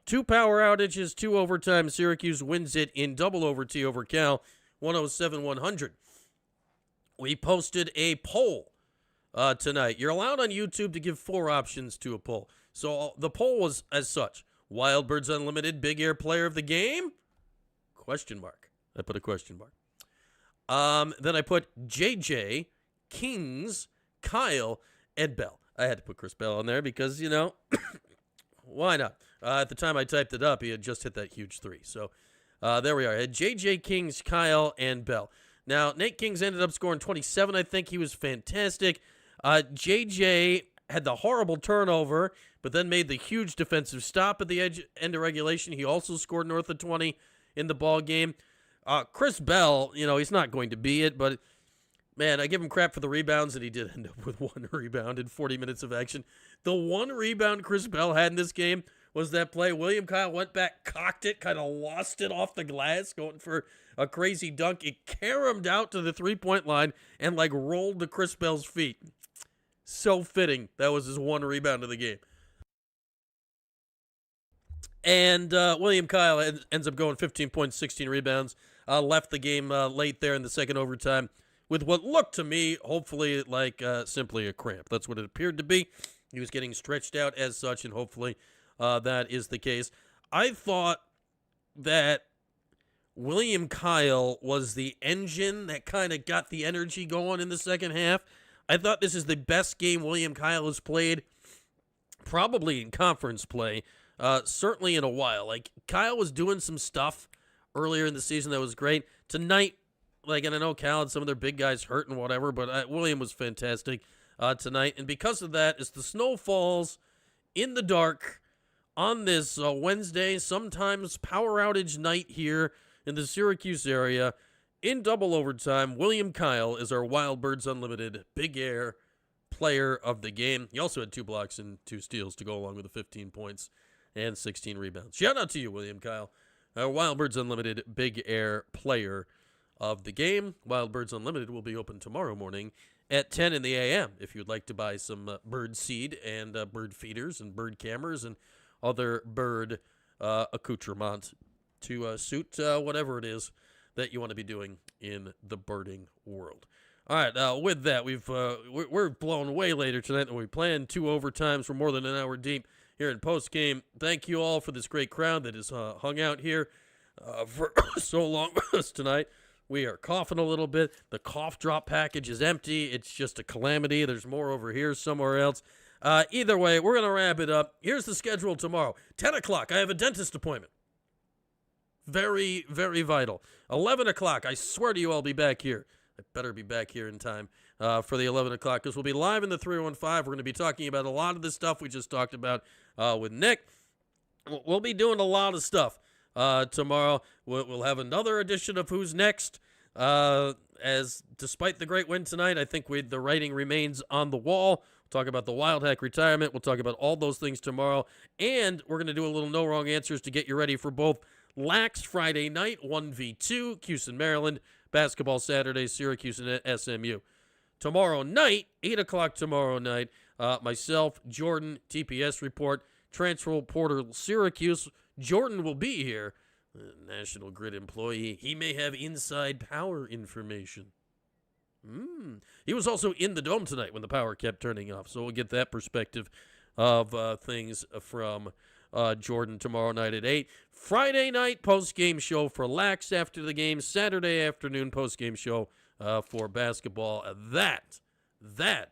2 power outages, 2 overtime. Syracuse wins it in double overtime over Cal, 107-100. We posted a poll tonight. You're allowed on YouTube to give 4 options to a poll. So the poll was as such: Wild Birds Unlimited Big Air Player of the Game? Question mark. I put a question mark. Then I put JJ, Kings, Kyle, and Bell. I had to put Chris Bell on there because, why not? At the time I typed it up, he had just hit that huge 3. So there we are. I had JJ, Kings, Kyle, and Bell. Now, Nate Kings ended up scoring 27. I think he was fantastic. JJ had the horrible turnover, but then made the huge defensive stop at the end of regulation. He also scored north of 20 in the ball game. Chris Bell, he's not going to be it, but man, I give him crap for the rebounds, and he did end up with 1 rebound in 40 minutes of action. The 1 rebound Chris Bell had in this game was that play. William Kyle went back, cocked it, kind of lost it off the glass, going for a crazy dunk. It caromed out to the 3-point line and rolled to Chris Bell's feet. So fitting. That was his 1 rebound of the game. And William Kyle ends up going 15 points, 16 rebounds. Left the game late there in the second overtime with what looked to me, hopefully, like simply a cramp. That's what it appeared to be. He was getting stretched out as such, and hopefully that is the case. I thought that William Kyle was the engine that kind of got the energy going in the second half. I thought this is the best game William Kyle has played, probably in conference play, certainly in a while. Kyle was doing some stuff earlier in the season that was great. Tonight, and I know Cal had some of their big guys hurt and whatever, but William was fantastic tonight. And because of that, as the snow falls in the dark on this Wednesday, sometimes power outage night here in the Syracuse area, in double overtime, William Kyle is our Wild Birds Unlimited Big Air Player of the Game. He also had 2 blocks and 2 steals to go along with the 15 points and 16 rebounds. Shout out to you, William Kyle. Our Wild Birds Unlimited Big Air Player of the Game. Wild Birds Unlimited will be open tomorrow morning at 10 in the a.m. if you'd like to buy some bird seed and bird feeders and bird cameras and other bird accoutrements to suit whatever it is that you want to be doing in the birding world. All right, with that, we're blown way later tonight than we planned. 2 overtimes. We're more than an hour deep. here in Postgame. Thank you all for this great crowd that has hung out here for so long with us tonight. We are coughing a little bit. The cough drop package is empty. It's just a calamity. There's more over here somewhere else. Either way, we're going to wrap it up. Here's the schedule tomorrow. 10 o'clock, I have a dentist appointment. Very, very vital. 11 o'clock, I swear to you I'll be back here. I better be back here in time for the 11 o'clock because we'll be live in the 315. We're going to be talking about a lot of the stuff we just talked about with Nick. We'll be doing a lot of stuff tomorrow. We'll have another edition of Who's Next. As despite the great win tonight, I think the writing remains on the wall. We'll talk about the Wild Hack retirement. We'll talk about all those things tomorrow. And we're going to do a little no wrong answers to get you ready for both Lax Friday night, 1v2, Cuse and Maryland, basketball Saturday, Syracuse and SMU. Tomorrow night, 8 o'clock tomorrow night, myself, Jordan, TPS report, transfer reporter Syracuse. Jordan will be here. National Grid employee. He may have inside power information. He was also in the dome tonight when the power kept turning off, so we'll get that perspective of things from Jordan tomorrow night at 8. Friday night post-game show for Lax after the game. Saturday afternoon post-game show for basketball. That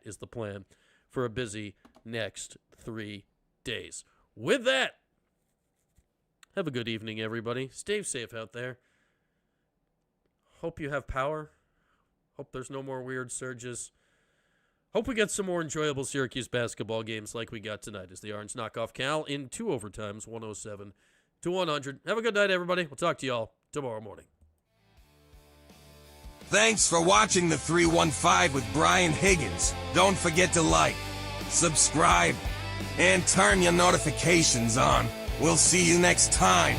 is the plan for a busy next 3 days. With that, have a good evening, everybody. Stay safe out there. Hope you have power. Hope there's no more weird surges. Hope we get some more enjoyable Syracuse basketball games like we got tonight as the Orange knock off Cal in 2 overtimes, 107-100. Have a good night, everybody. We'll talk to y'all tomorrow morning. Thanks for watching the 315 with Brian Higgins. Don't forget to like, subscribe, and turn your notifications on. We'll see you next time.